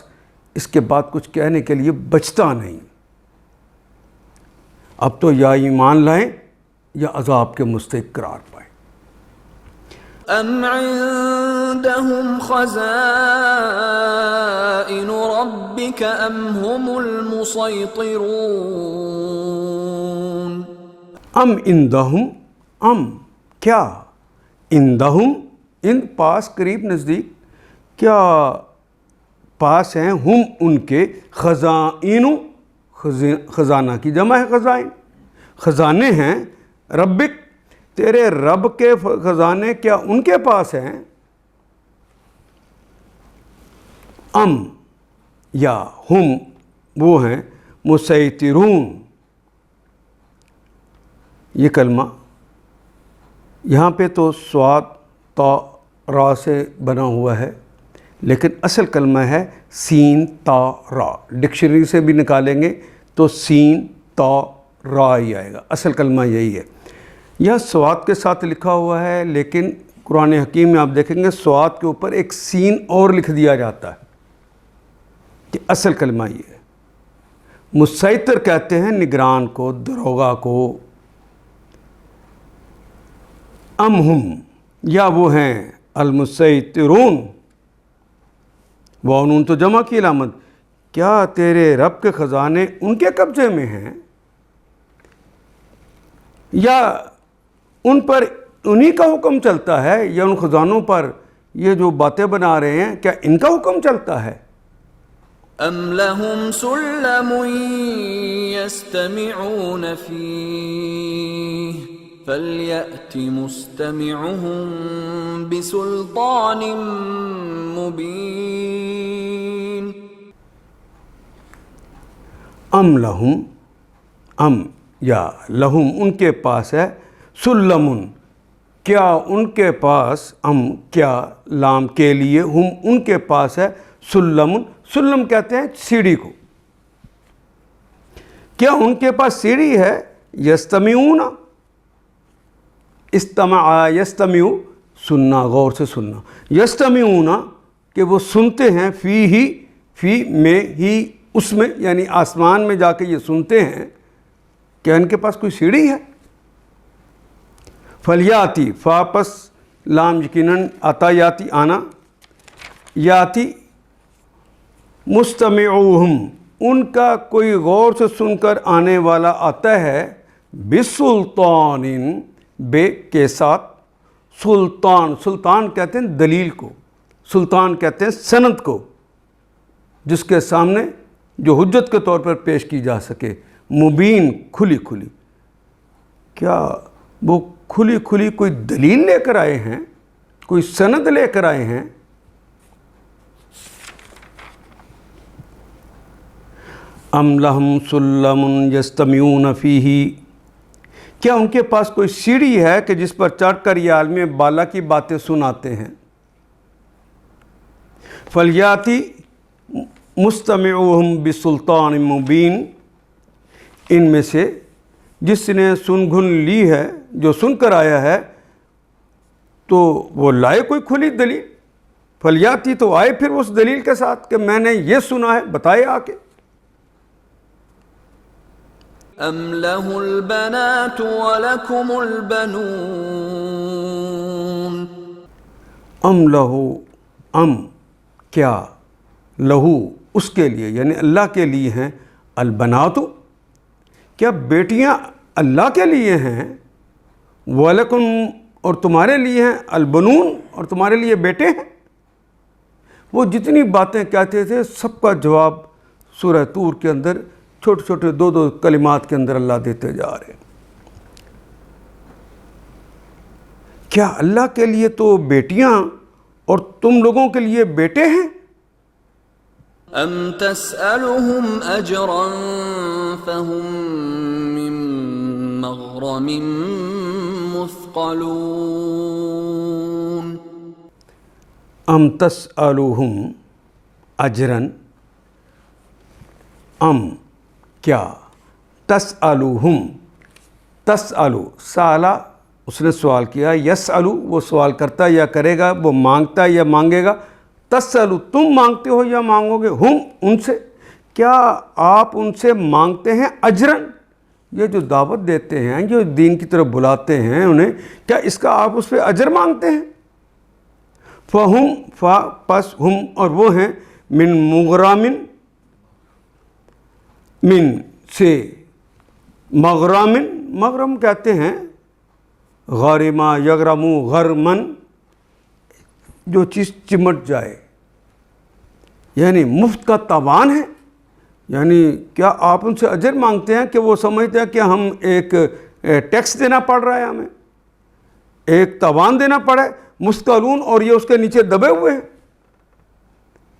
اس کے بعد کچھ کہنے کے لیے بچتا نہیں۔ اب تو یا ایمان لائیں یا عذاب کے مستحق قرار پائیں۔ ام عندهم خزائن ربك ام هم المسيطرون۔ ام عندهم، ام کیا، عندهم عند پاس، قریب، نزدیک، کیا پاس ہیں، ہم ان کے، خزائن خزانہ کی جمع ہے خزائن، خزانے ہیں، ربک تیرے رب کے خزانے کیا ان کے پاس ہیں؟ ام یا ہم وہ ہیں مسیطرون، یہ کلمہ یہاں پہ تو سواد تا را سے بنا ہوا ہے، لیکن اصل کلمہ ہے سین تا را، ڈکشنری سے بھی نکالیں گے تو سین تا را ہی آئے گا، اصل کلمہ یہی ہے۔ یہ سواد کے ساتھ لکھا ہوا ہے، لیکن قرآن حکیم میں آپ دیکھیں گے سواد کے اوپر ایک سین اور لکھ دیا جاتا ہے کہ اصل کلمہ یہ ہے۔ مسیطر کہتے ہیں نگران کو، دروغہ کو۔ ام ہم، یا وہ ہیں المسیطرون، واو نون تو جمع کی علامت، کیا تیرے رب کے خزانے ان کے قبضے میں ہیں، یا ان پر انہی کا حکم چلتا ہے، یا ان خزانوں پر یہ جو باتیں بنا رہے ہیں کیا ان کا حکم چلتا ہے؟ ام لهم سلم يستمعون فيه فليأت مستمعهم بسلطان مبين۔ ام لہم، ام یا لہم ان کے پاس ہے، سلمن کیا ان کے پاس، ام کیا لام کے لیے، ہم ان کے پاس ہے، سلمن، سلم کہتے ہیں سیڑھی کو، کیا ان کے پاس سیڑھی ہے؟ یستمعون، استمع یستمع سننا، غور سے سننا، یستمعون کہ وہ سنتے ہیں، فی ہی، فی میں ہی، اس میں یعنی آسمان میں جا کے یہ سنتے ہیں، کیا ان کے پاس کوئی سیڑھی ہے؟ فلیاتی، فاپس لام یقیناً آتا، یاتی آنا، یاتی مستمعوہم ان کا کوئی غور سے سن کر آنے والا آتا ہے، بسلطان بے کے ساتھ، سلطان، سلطان کہتے ہیں دلیل کو، سلطان کہتے ہیں سند کو، جس کے سامنے جو حجت کے طور پر پیش کی جا سکے، مبین کھلی کھلی، کیا وہ کھلی کھلی کوئی دلیل لے کر آئے ہیں, کوئی سند لے کر آئے ہیں؟ ام لہم سلم یستمعون فیہ, کیا ان کے پاس کوئی سیڑھی ہے کہ جس پر چڑھ کر یہ عالم بالا کی باتیں سناتے ہیں؟ فلیاتی مستمعوہم بسلطان مبین, ان میں سے جس نے سن گھن لی ہے, جو سن کر آیا ہے, تو وہ لائے کوئی کھلی دلیل. فلیاتی, تو آئے پھر اس دلیل کے ساتھ کہ میں نے یہ سنا ہے, بتائے آ کے. ام لہ البنات ولکم البنون, ام لہو, ام کیا, لہو اس کے لیے یعنی اللہ کے لیے ہیں, البنات کیا بیٹیاں اللہ کے لیے ہیں, ولکم اور تمہارے لیے ہیں, البنون اور تمہارے لیے بیٹے ہیں. وہ جتنی باتیں کہتے تھے سب کا جواب سورہ طور کے اندر چھوٹے چھوٹے دو دو کلمات کے اندر اللہ دیتے جا رہے ہیں. کیا اللہ کے لیے تو بیٹیاں اور تم لوگوں کے لیے بیٹے ہیں؟ ام تسألهم اجرا فهم من مغرم مثقلون, ام تسألوہم اجرن, ام کیا, تسألوہم, تسألو سالا اس نے سوال کیا, یسألو وہ سوال کرتا یا کرے گا, وہ مانگتا یا مانگے گا, تسألو تم مانگتے ہو یا مانگو گے, ہم ان سے, کیا آپ ان سے مانگتے ہیں اجرن, یہ جو دعوت دیتے ہیں, جو دین کی طرف بلاتے ہیں انہیں, کیا اس کا آپ اس پہ اجر مانگتے ہیں؟ فہم پس ہم اور وہ ہیں, من مغرامن, من سے, مغرامن, مغرم کہتے ہیں غارما یغرمو غرمن, جو چیز چمٹ جائے, یعنی مفت کا تاوان ہے. یعنی کیا آپ ان سے اجر مانگتے ہیں کہ وہ سمجھتے ہیں کہ ہم ایک ٹیکس دینا پڑ رہا ہے, ہمیں ایک تاوان دینا پڑا ہے, مثقلون اور یہ اس کے نیچے دبے ہوئے ہیں,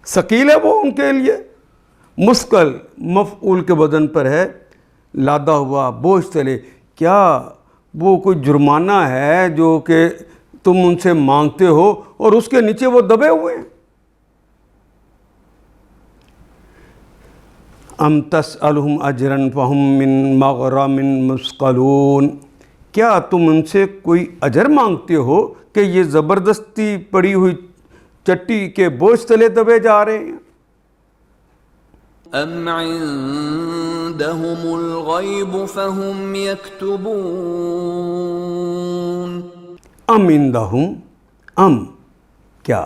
ثقیل ہے وہ ان کے لیے. مثقل مفعول کے بدن پر ہے, لادا ہوا بوجھ تلے, کیا وہ کوئی جرمانہ ہے جو کہ تم ان سے مانگتے ہو اور اس کے نیچے وہ دبے ہوئے ہیں؟ ام تسألہم اجرا فہم من مغرم مثقلون, کیا تم ان سے کوئی اجر مانگتے ہو کہ یہ زبردستی پڑی ہوئی چٹی کے بوجھ تلے دبے جا رہے ہیں؟ ام عندهم الغیب فهم یکتبون, ام عندہم, ام کیا,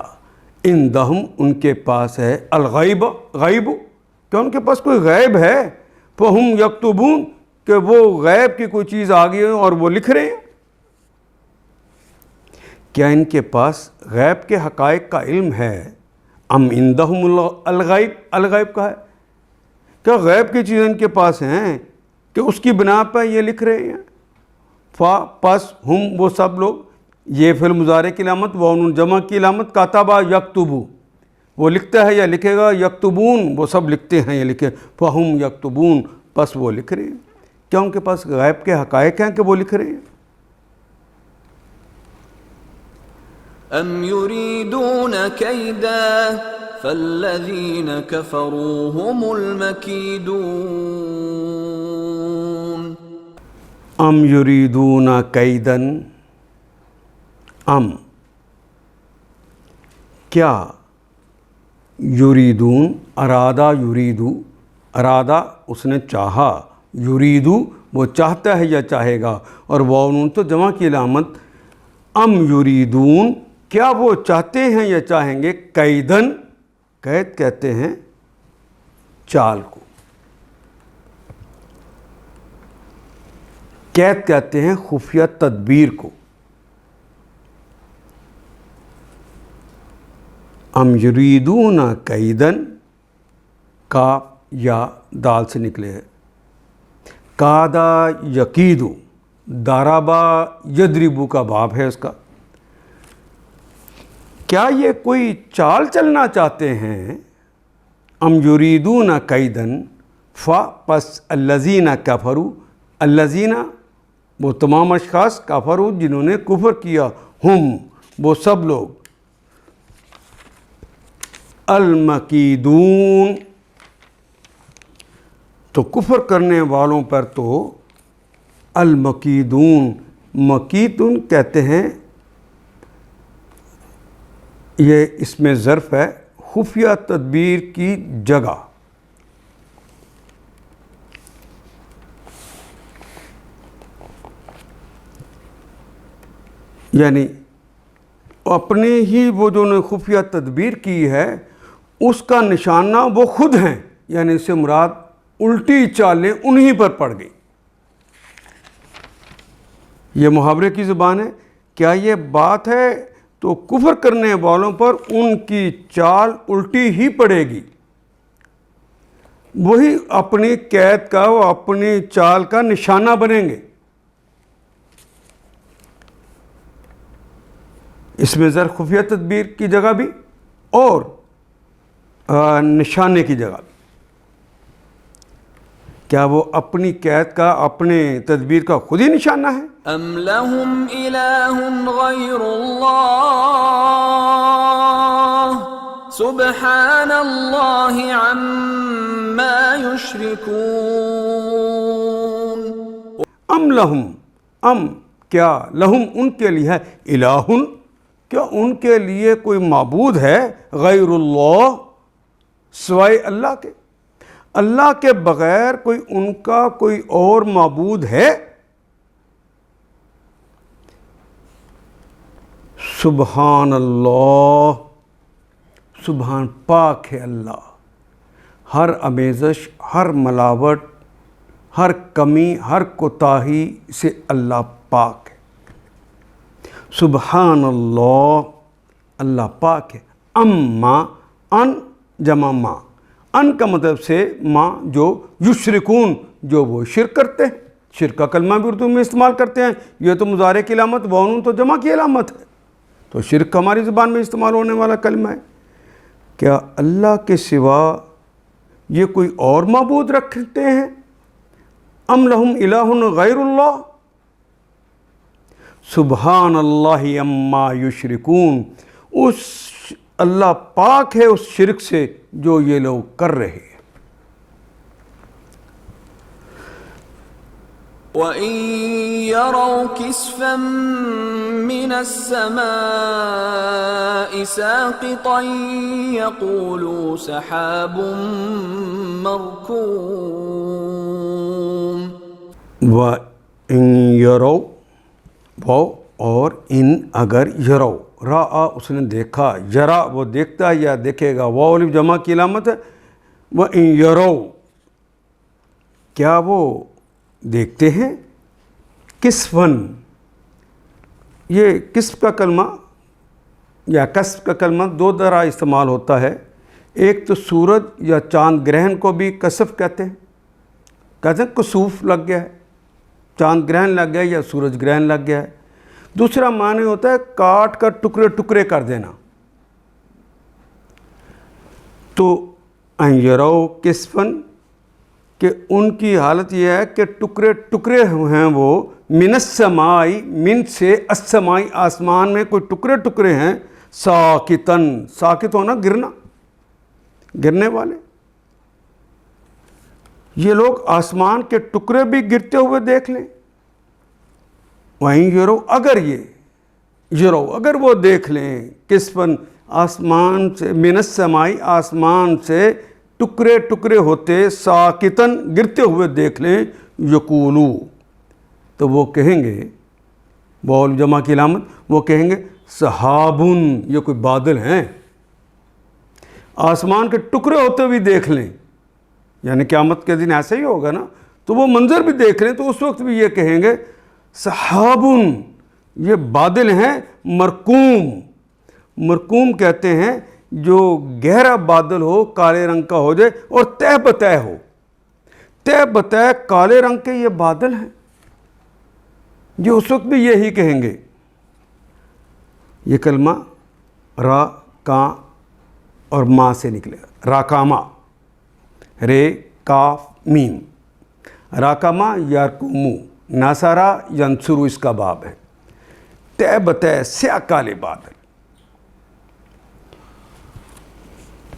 عندہم ان کے پاس ہے, الغیب غیب, کیا ان کے پاس کوئی غیب ہے, فہم یکتبون کہ وہ غیب کی کوئی چیز آ گئی اور وہ لکھ رہے ہیں. کیا ان کے پاس غیب کے حقائق کا علم ہے؟ ام عندہم الغیب, الغیب کا ہے, کیا غیب کی چیزیں ان کے پاس ہیں کہ اس کی بنا پر یہ لکھ رہے ہیں؟ پس ہم وہ سب لوگ, یہ فعل مضارع کی علامت, وہ جمع کی علامت, کاتبہ یکتبو وہ لکھتا ہے یا لکھے گا, یکتبون وہ سب لکھتے ہیں یا لکھے, فہم یکتبون پس وہ لکھ رہے ہیں. کیا ان کے پاس غیب کے حقائق ہیں کہ وہ لکھ رہے ہیں؟ ام یریدون کیدا فالذین کفروا هم المکیدون, ام یریدون کیدن, ام کیا, یریدون ارادہ, یریدو ارادہ اس نے چاہا, یریدو وہ چاہتا ہے یا چاہے گا, اور واو تو جمع کی علامت. ام یریدون کیا وہ چاہتے ہیں یا چاہیں گے, کیدن, قید کہتے ہیں چال کو, قید کہتے ہیں خفیہ تدبیر کو. ام یریدون کیدن, کاف یا دال سے نکلے ہے, کادا یقیدو دارابا یدربو کا باب ہے اس کا. کیا یہ کوئی چال چلنا چاہتے ہیں؟ ام یریدون کیدن پس الذین کفروا، الذین وہ تمام اشخاص، کفروا جنہوں نے کفر کیا، ہم وہ سب لوگ، المکیدون تو کفر کرنے والوں پر تو المکیدون، مکیدون کہتے ہیں، یہ اس میں ظرف ہے خفیہ تدبیر کی جگہ. یعنی اپنے ہی وہ جو نے خفیہ تدبیر کی ہے اس کا نشانہ وہ خود ہیں، یعنی اس سے مراد الٹی چالیں انہی پر پڑ گئی. یہ محاورے کی زبان ہے. کیا یہ بات ہے تو کفر کرنے والوں پر ان کی چال الٹی ہی پڑے گی، وہی اپنی قید کا، وہ اپنی چال کا نشانہ بنیں گے. اس میں ذرا خفیہ تدبیر کی جگہ بھی اور نشانے کی جگہ بھی. کیا وہ اپنی قید کا، اپنے تدبیر کا خود ہی نشانہ ہے؟ ام لہم الہ غیر اللہ سبحان اللہ عما یشرکون. ام لہم، ام کیا، لہم ان کے لیے ہے، الہ کیا ان کے لیے کوئی معبود ہے، غیر اللہ سوائے اللہ کے، اللہ کے بغیر کوئی ان کا کوئی اور معبود ہے؟ سبحان اللہ، سبحان پاک ہے اللہ، ہر آمیزش، ہر ملاوٹ، ہر کمی، ہر کوتاہی سے اللہ پاک ہے. سبحان اللہ، اللہ پاک ہے. اما ان جمع ما، ان کا مطلب سے ما جو یشرکون جو وہ شرک کرتے ہیں. شرک کا کلمہ بھی اردو میں استعمال کرتے ہیں. یہ تو مضارع کی علامت، وانون تو جمع کی علامت ہے، تو شرک ہماری زبان میں استعمال ہونے والا کلمہ ہے. کیا اللہ کے سوا یہ کوئی اور معبود رکھتے ہیں؟ ام لہم الہ غیر اللہ سبحان اللہ اما یشرکون، اس اللہ پاک ہے اس شرک سے جو یہ لوگ کر رہے ہیں. وَإِن يَرَوْا كِسْفًا مِّنَ السَّمَاءِ سَاقِطًا يَقُولُوا سَحَابٌ مَّرْكُومٌ. وَإِن يَرَوْا، وہ اور ان اگر، یرو را اس نے دیکھا، یرا وہ دیکھتا ہے یا دیکھے گا، واو الف جمع کی علامت ہے. وَإِن يَرَوْا کیا وہ دیکھتے ہیں، کسفن، یہ کسف کا کلمہ یا کسف کا کلمہ دو طرح استعمال ہوتا ہے. ایک تو سورج یا چاند گرہن کو بھی کسف کہتے ہیں، کہتے ہیں کسوف لگ گیا ہے، چاند گرہن لگ گیا یا سورج گرہن لگ گیا ہے. دوسرا معنی ہوتا ہے کاٹ کر ٹکڑے ٹکڑے کر دینا. تو ان یرو کسفن کہ ان کی حالت یہ ہے کہ ٹکڑے ٹکڑے ہیں وہ، من السمائی، من سے، السمائی آسمان میں کوئی ٹکڑے ٹکڑے ہیں، ساکتن، ساکت ہونا گرنا، گرنے والے. یہ لوگ آسمان کے ٹکڑے بھی گرتے ہوئے دیکھ لیں. وہیں یرو اگر، یہ یرو اگر وہ دیکھ لیں، کسفن آسمان سے، من السمائی آسمان سے ٹکڑے ٹکڑے ہوتے، ساکتن گرتے ہوئے دیکھ لیں، یقولو تو وہ کہیں گے، بول جمع کی علامت، وہ کہیں گے سحابن، یہ کوئی بادل ہیں. آسمان کے ٹکڑے ہوتے بھی دیکھ لیں، یعنی قیامت کے دن ایسا ہی ہوگا نا، تو وہ منظر بھی دیکھ لیں تو اس وقت بھی یہ کہیں گے سحابن، یہ بادل ہیں مرکوم. مرکوم کہتے ہیں جو گہرا بادل ہو، کالے رنگ کا ہو جائے اور تہ بتہ ہو، تہ بتہ کالے رنگ کے یہ بادل ہیں. جو اس وقت بھی یہی کہیں گے. یہ کلمہ را کا اور ما سے نکلے گا. راکاما، رے کاف میم. راکاما یارکمو، ناصرہ ینصرو اس کا باب ہے. طے بطے سیاہ کالے بادل.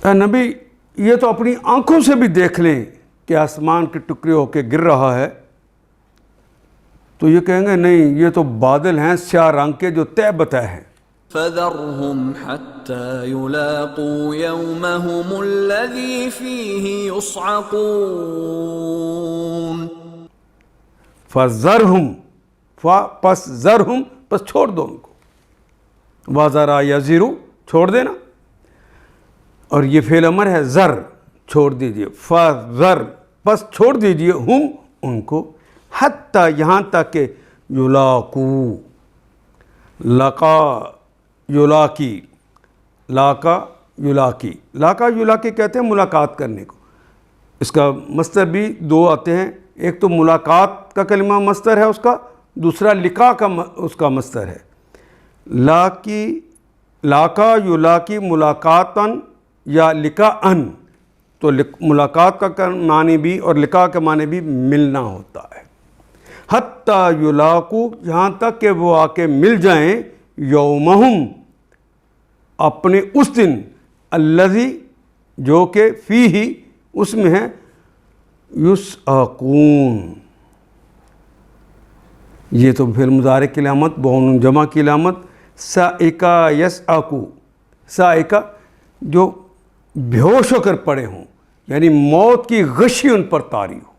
اے نبی یہ تو اپنی آنکھوں سے بھی دیکھ لیں کہ آسمان کے ٹکڑے ہو کے گر رہا ہے. تو یہ کہیں گے نہیں، یہ تو بادل ہیں سیاہ رنگ کے جو طے بطے ہیں. فَذَرْهُمْ حَتَّى يُلَاقُوا يَوْمَهُمُ الَّذِي فِيهِ يُصْعَقُونَ. فَذَرْهُمْ پس ذرہم پس چھوڑ دو ان کو. وَذَرَا يَذِرُ چھوڑ دینا، اور یہ فعل امر ہے ذر چھوڑ دیجئے. فَذَر پس چھوڑ دیجئے ہم ان کو، حتیٰ یہاں تک کہ یلاقو، لقا یلاقی، لاقا یلاقی. لاقا یلاقی کہتے ہیں ملاقات کرنے کو. اس کا مصدر بھی دو آتے ہیں، ایک تو ملاقات کا کلمہ مصدر ہے اس کا، دوسرا لقا کا اس کا مصدر ہے. لاقا یلاقی ملاقاتاً یا لقاءً. تو ملاقات کا معنی بھی اور لقاء کا معنی بھی ملنا ہوتا ہے. حتیٰ یلاقو یہاں تک کہ وہ آ کے مل جائیں یومہم اپنے اس دن، الذی جو کہ فیہ اس میں ہے یسعقون. یہ تو فعل مضارع کی علامت، بہون جمع کی علامت. سائقہ یسعقو، سائقہ جو بیہوش ہو کر پڑے ہوں، یعنی موت کی غشی ان پر طاری ہو.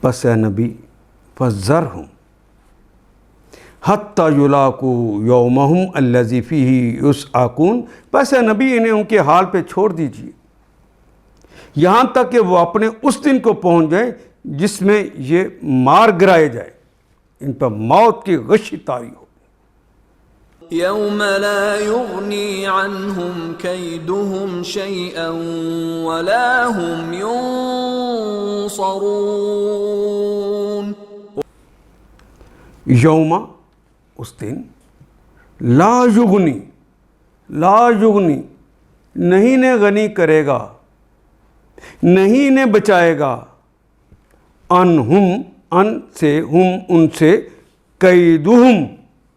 پس اے نبی فذرہم حتیٰ یلاقوا یومہم الذی فیہ یسعقون. پس اے نبی انہیں ان کے حال پہ چھوڑ دیجیے یہاں تک کہ وہ اپنے اس دن کو پہنچ جائیں جس میں یہ مار گرائے جائے، ان پر موت کی غشی طاری ہو. يَوْمَ لَا يُغْنِي عَنْهُمْ كَيْدُهُمْ شَيْئًا وَلَا هُمْ يُنصَرُونَ. یوم اس دن، لا یغنی، لا یغنی نہیں نے غنی کرے گا، نہیں نے بچائے گا، انہم ان سے، ہم ان سے، قیدہم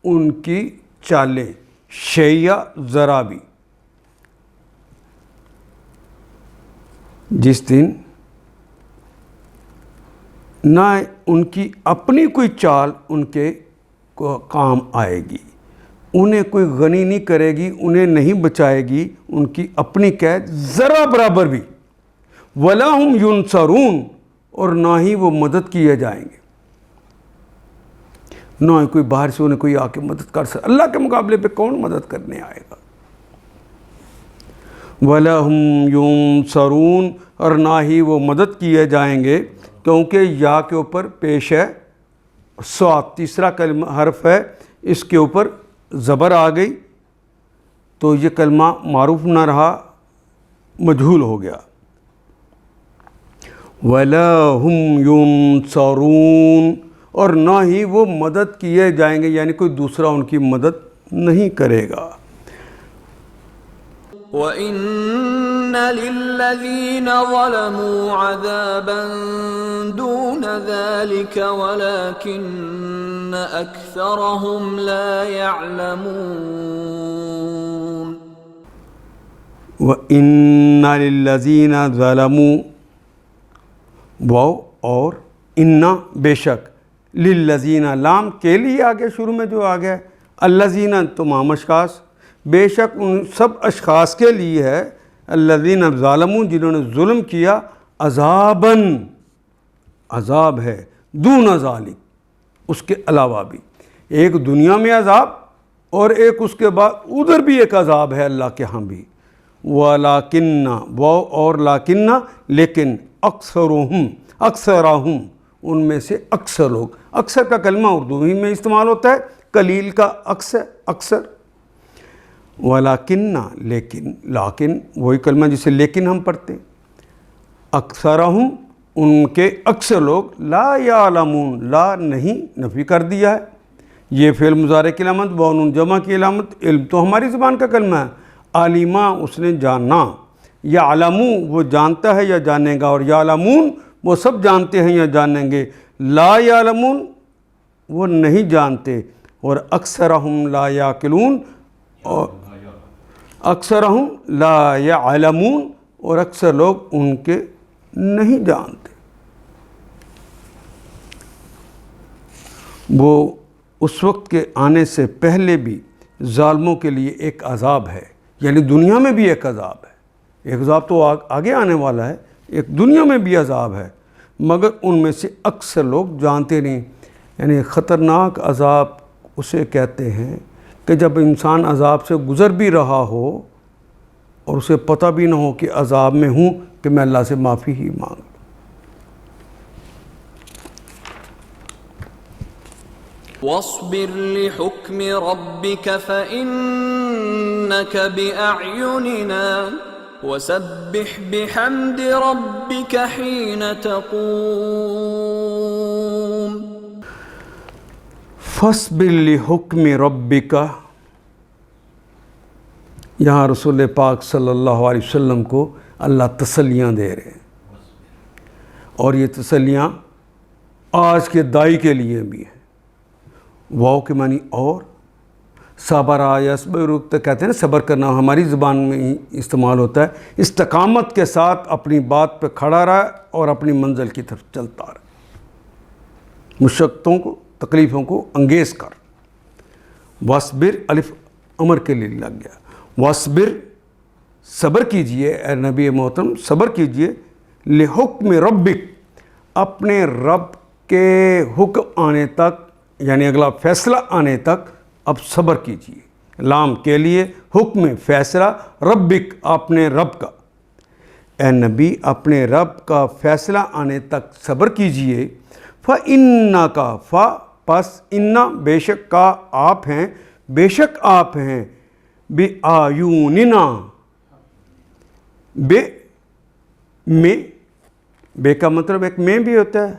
ان کی چالیں، شیء ذرا بھی. جس دن نہ ان کی اپنی کوئی چال ان کے کو کام آئے گی، انہیں کوئی غنی نہیں کرے گی، انہیں نہیں بچائے گی ان کی اپنی قید ذرا برابر بھی. وَلَا هُمْ يُنصَرُونَ اور نہ ہی وہ مدد کیے جائیں گے، نہ ہی کوئی باہر سے انہیں کوئی آ کے مدد کر سکے. اللہ کے مقابلے پہ کون مدد کرنے آئے گا؟ وَلَا هُمْ يُنصَرُونَ اور نہ ہی وہ مدد کیے جائیں گے، کیونکہ یا کے اوپر پیش ہے صاد، تیسرا کلمہ حرف ہے، اس کے اوپر زبر آ گئی تو یہ کلمہ معروف نہ رہا، مجہول ہو گیا. وَلَا هُمْ يُنصَرُونَ اور نہ ہی وہ مدد کیے جائیں گے، یعنی کوئی دوسرا ان کی مدد نہیں کرے گا. وَإِنَّ لِلَّذِينَ ظَلَمُوا عَذَابًا دُونَ ذَلِكَ وَلَكِنَّ أَكْثَرَهُمْ لَا يَعْلَمُونَ. وَإِنَّ لِلَّذِينَ ظَلَمُوا، واو اور اِنَّا بے شک، لِلَّذِينَ لام کے لیے آگے شروع میں جو آ گیا ہے، الَّذِينَ تمام اشخاص، بے شک ان سب اشخاص کے لیے ہے، الَّذِينَ ظَلَمُوا جنہوں نے ظلم کیا، عذاباً عذاب ہے، دون ذالک اس کے علاوہ بھی، ایک دنیا میں عذاب اور ایک اس کے بعد ادھر بھی ایک عذاب ہے اللہ کے ہاں بھی. وَلَكِنَّ واو اور لاکن لیکن اکثرہم ان میں سے اکثر لوگ، اکثر کا کلمہ اردو ہی میں استعمال ہوتا ہے، قلیل کا اکثر. وَلَكِنَّ لیکن وہی کلمہ جسے لیکن ہم پڑھتے ہیں، اکثرہم ان کے اکثر لوگ لا یعلمون، لا نہیں نفی کر دیا ہے، یہ فعل مضارع کی علامت، واو نون جمع کی علامت، علم تو ہماری زبان کا کلمہ ہے، عالمہ اس نے جانا، یعلمو وہ جانتا ہے یا جانے گا، اور یعلمون وہ سب جانتے ہیں یا جانیں گے، لا یعلمون وہ نہیں جانتے، اور اکثرہم لا یعقلون، اور اکثرہم لا یعلمون اور اکثر لوگ ان کے نہیں جانتے۔ وہ اس وقت کے آنے سے پہلے بھی ظالموں کے لیے ایک عذاب ہے، یعنی دنیا میں بھی ایک عذاب ہے، ایک عذاب تو آگے آنے والا ہے، ایک دنیا میں بھی عذاب ہے، مگر ان میں سے اکثر لوگ جانتے نہیں۔ یعنی خطرناک عذاب اسے کہتے ہیں کہ جب انسان عذاب سے گزر بھی رہا ہو اور اسے پتہ بھی نہ ہو کہ عذاب میں ہوں، کہ میں اللہ سے معافی ہی مانگ۔ واصبر لحكم ربك فإنك بأعيننا وسبح بحمد ربك حين تقوم۔ فاصبر لحکم ربک، یہاں رسول پاک صلی اللہ علیہ وسلم کو اللہ تسلیاں دے رہے ہیں، اور یہ تسلیاں آج کے دائی کے لیے بھی ہیں۔ واو کے معنی اور، صبر یصبر تو کہتے ہیں نا صبر کرنا، ہماری زبان میں ہی استعمال ہوتا ہے، استقامت کے ساتھ اپنی بات پہ کھڑا رہا اور اپنی منزل کی طرف چلتا رہا، مشقتوں کو تکلیفوں کو انگیز کر۔ واصبر الف امر کے لیے لگ گیا، واصبر صبر کیجئے اے نبی محترم، صبر کیجئے، لحکم ربک اپنے رب کے حکم آنے تک، یعنی اگلا فیصلہ آنے تک اب صبر کیجئے، لام کے لیے حکم فیصلہ، ربک اپنے رب کا، اے نبی اپنے رب کا فیصلہ آنے تک صبر کیجئے۔ فَإِنَّكَ پس اِنَّا بے شک کا آپ ہیں، بے شک آپ ہیں، بِأَعْيُنِنَا بے میں، بے کا مطلب ایک میں بھی ہوتا ہے،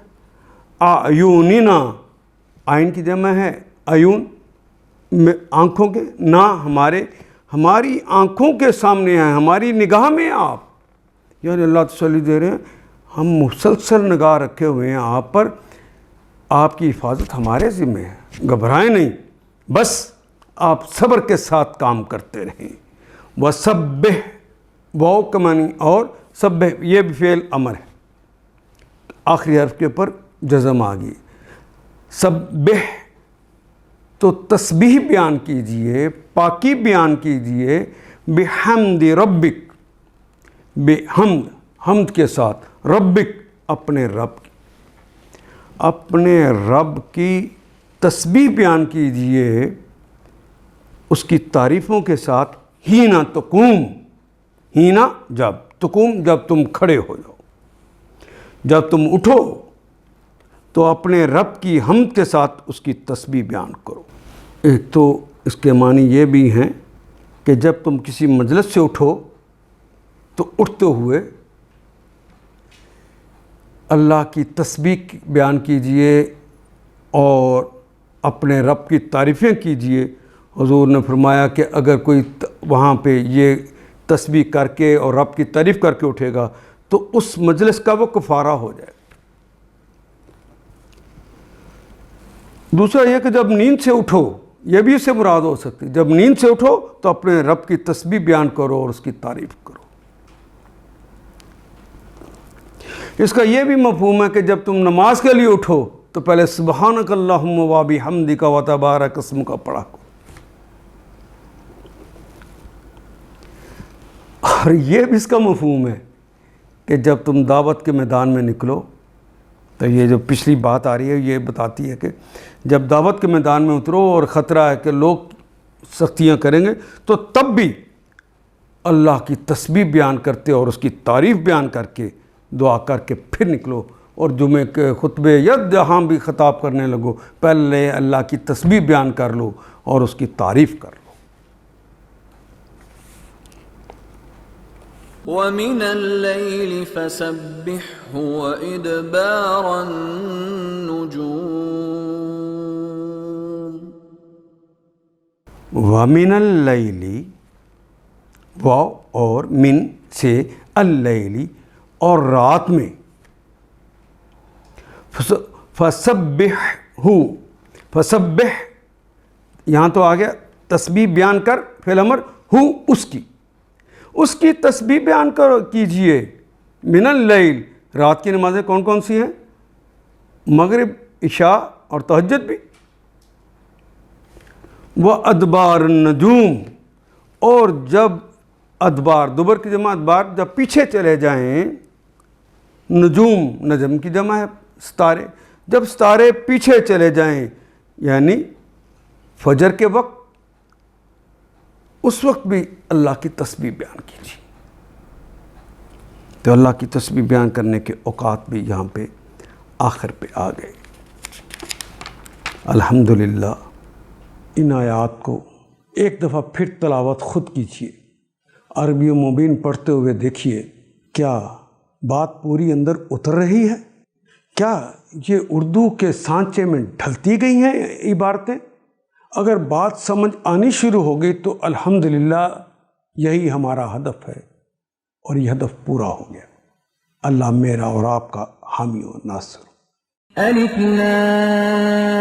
اعیوننا آئین کی جمع ہے، عیون میں آنکھوں کے، نہ ہماری آنکھوں کے سامنے ہیں، ہماری نگاہ میں آپ، یعنی اللہ تسلی دے رہے ہیں ہم مسلسل نگاہ رکھے ہوئے ہیں آپ پر، آپ کی حفاظت ہمارے ذمہ ہے، گھبرائیں نہیں، بس آپ صبر کے ساتھ کام کرتے رہیں۔ وَسَبِّحْ واو کا معنی اور، سبح یہ بھی فعل امر ہے، آخری حرف کے اوپر جزم آ گئی، سبح تو تسبیح بیان کیجئے، پاکی بیان کیجئے، بحمد ربک بحمد حمد کے ساتھ، ربک اپنے رب کی تسبیح بیان کیجئے، اس کی تعریفوں کے ساتھ، ہینا تقوم، ہینا جب، تقوم جب تم کھڑے ہو جاؤ، جب تم اٹھو تو اپنے رب کی حمد کے ساتھ اس کی تسبیح بیان کرو۔ ایک تو اس کے معنی یہ بھی ہیں کہ جب تم کسی مجلس سے اٹھو تو اٹھتے ہوئے اللہ کی تسبیح بیان کیجئے اور اپنے رب کی تعریفیں کیجئے۔ حضور نے فرمایا کہ اگر کوئی وہاں پہ یہ تسبیح کر کے اور رب کی تعریف کر کے اٹھے گا تو اس مجلس کا وہ کفارہ ہو جائے۔ دوسرا یہ کہ جب نیند سے اٹھو، یہ بھی اس سے مراد ہو سکتی، جب نیند سے اٹھو تو اپنے رب کی تسبیح بیان کرو اور اس کی تعریف کرو۔ اس کا یہ بھی مفہوم ہے کہ جب تم نماز کے لیے اٹھو تو پہلے سبحانک اللہم و بحمدک و تبارک اسمک پڑھا کرو۔ اور یہ بھی اس کا مفہوم ہے کہ جب تم دعوت کے میدان میں نکلو، تو یہ جو پچھلی بات آ رہی ہے یہ بتاتی ہے کہ جب دعوت کے میدان میں اترو اور خطرہ ہے کہ لوگ سختیاں کریں گے، تو تب بھی اللہ کی تسبیح بیان کرتے اور اس کی تعریف بیان کر کے دعا کر کے پھر نکلو، اور جمعے کے خطبے یا جہاں بھی خطاب کرنے لگو پہلے اللہ کی تسبیح بیان کر لو اور اس کی تعریف کر لو۔ ومن الليل فسبحه وإدبار النجوم. وَمِنَ اللَّيْلِ واو اور من سے اللیلی اور رات میں فسبح یہاں تو آ گیا تسبیح بیان کر فعل امر اس کی تسبیح بیان کیجئے. من اللیل رات کی نمازیں کون کون سی ہیں؟ مغرب، عشاء اور تہجد بھی. وَأَدْبَارَ النُّجُومِ اور جب ادبار دبر کی جمع ادبار جب پیچھے چلے جائیں. نجوم نجم کی جمع ہے ستارے. جب ستارے پیچھے چلے جائیں یعنی فجر کے وقت اس وقت بھی اللہ کی تسبیح بیان کیجیے. تو اللہ کی تسبیح بیان کرنے کے اوقات بھی یہاں پہ آخر پہ آ گئے. الحمدللہ ان آیات کو ایک دفعہ پھر تلاوت خود کیجیے. عربی و مبین پڑھتے ہوئے دیکھیے کیا بات پوری اندر اتر رہی ہے؟ کیا یہ اردو کے سانچے میں ڈھلتی گئی ہیں عبارتیں؟ اگر بات سمجھ آنی شروع ہو گئی تو الحمدللہ یہی ہمارا ہدف ہے اور یہ ہدف پورا ہو گیا. اللہ میرا اور آپ کا حامی و ناصر. الف لام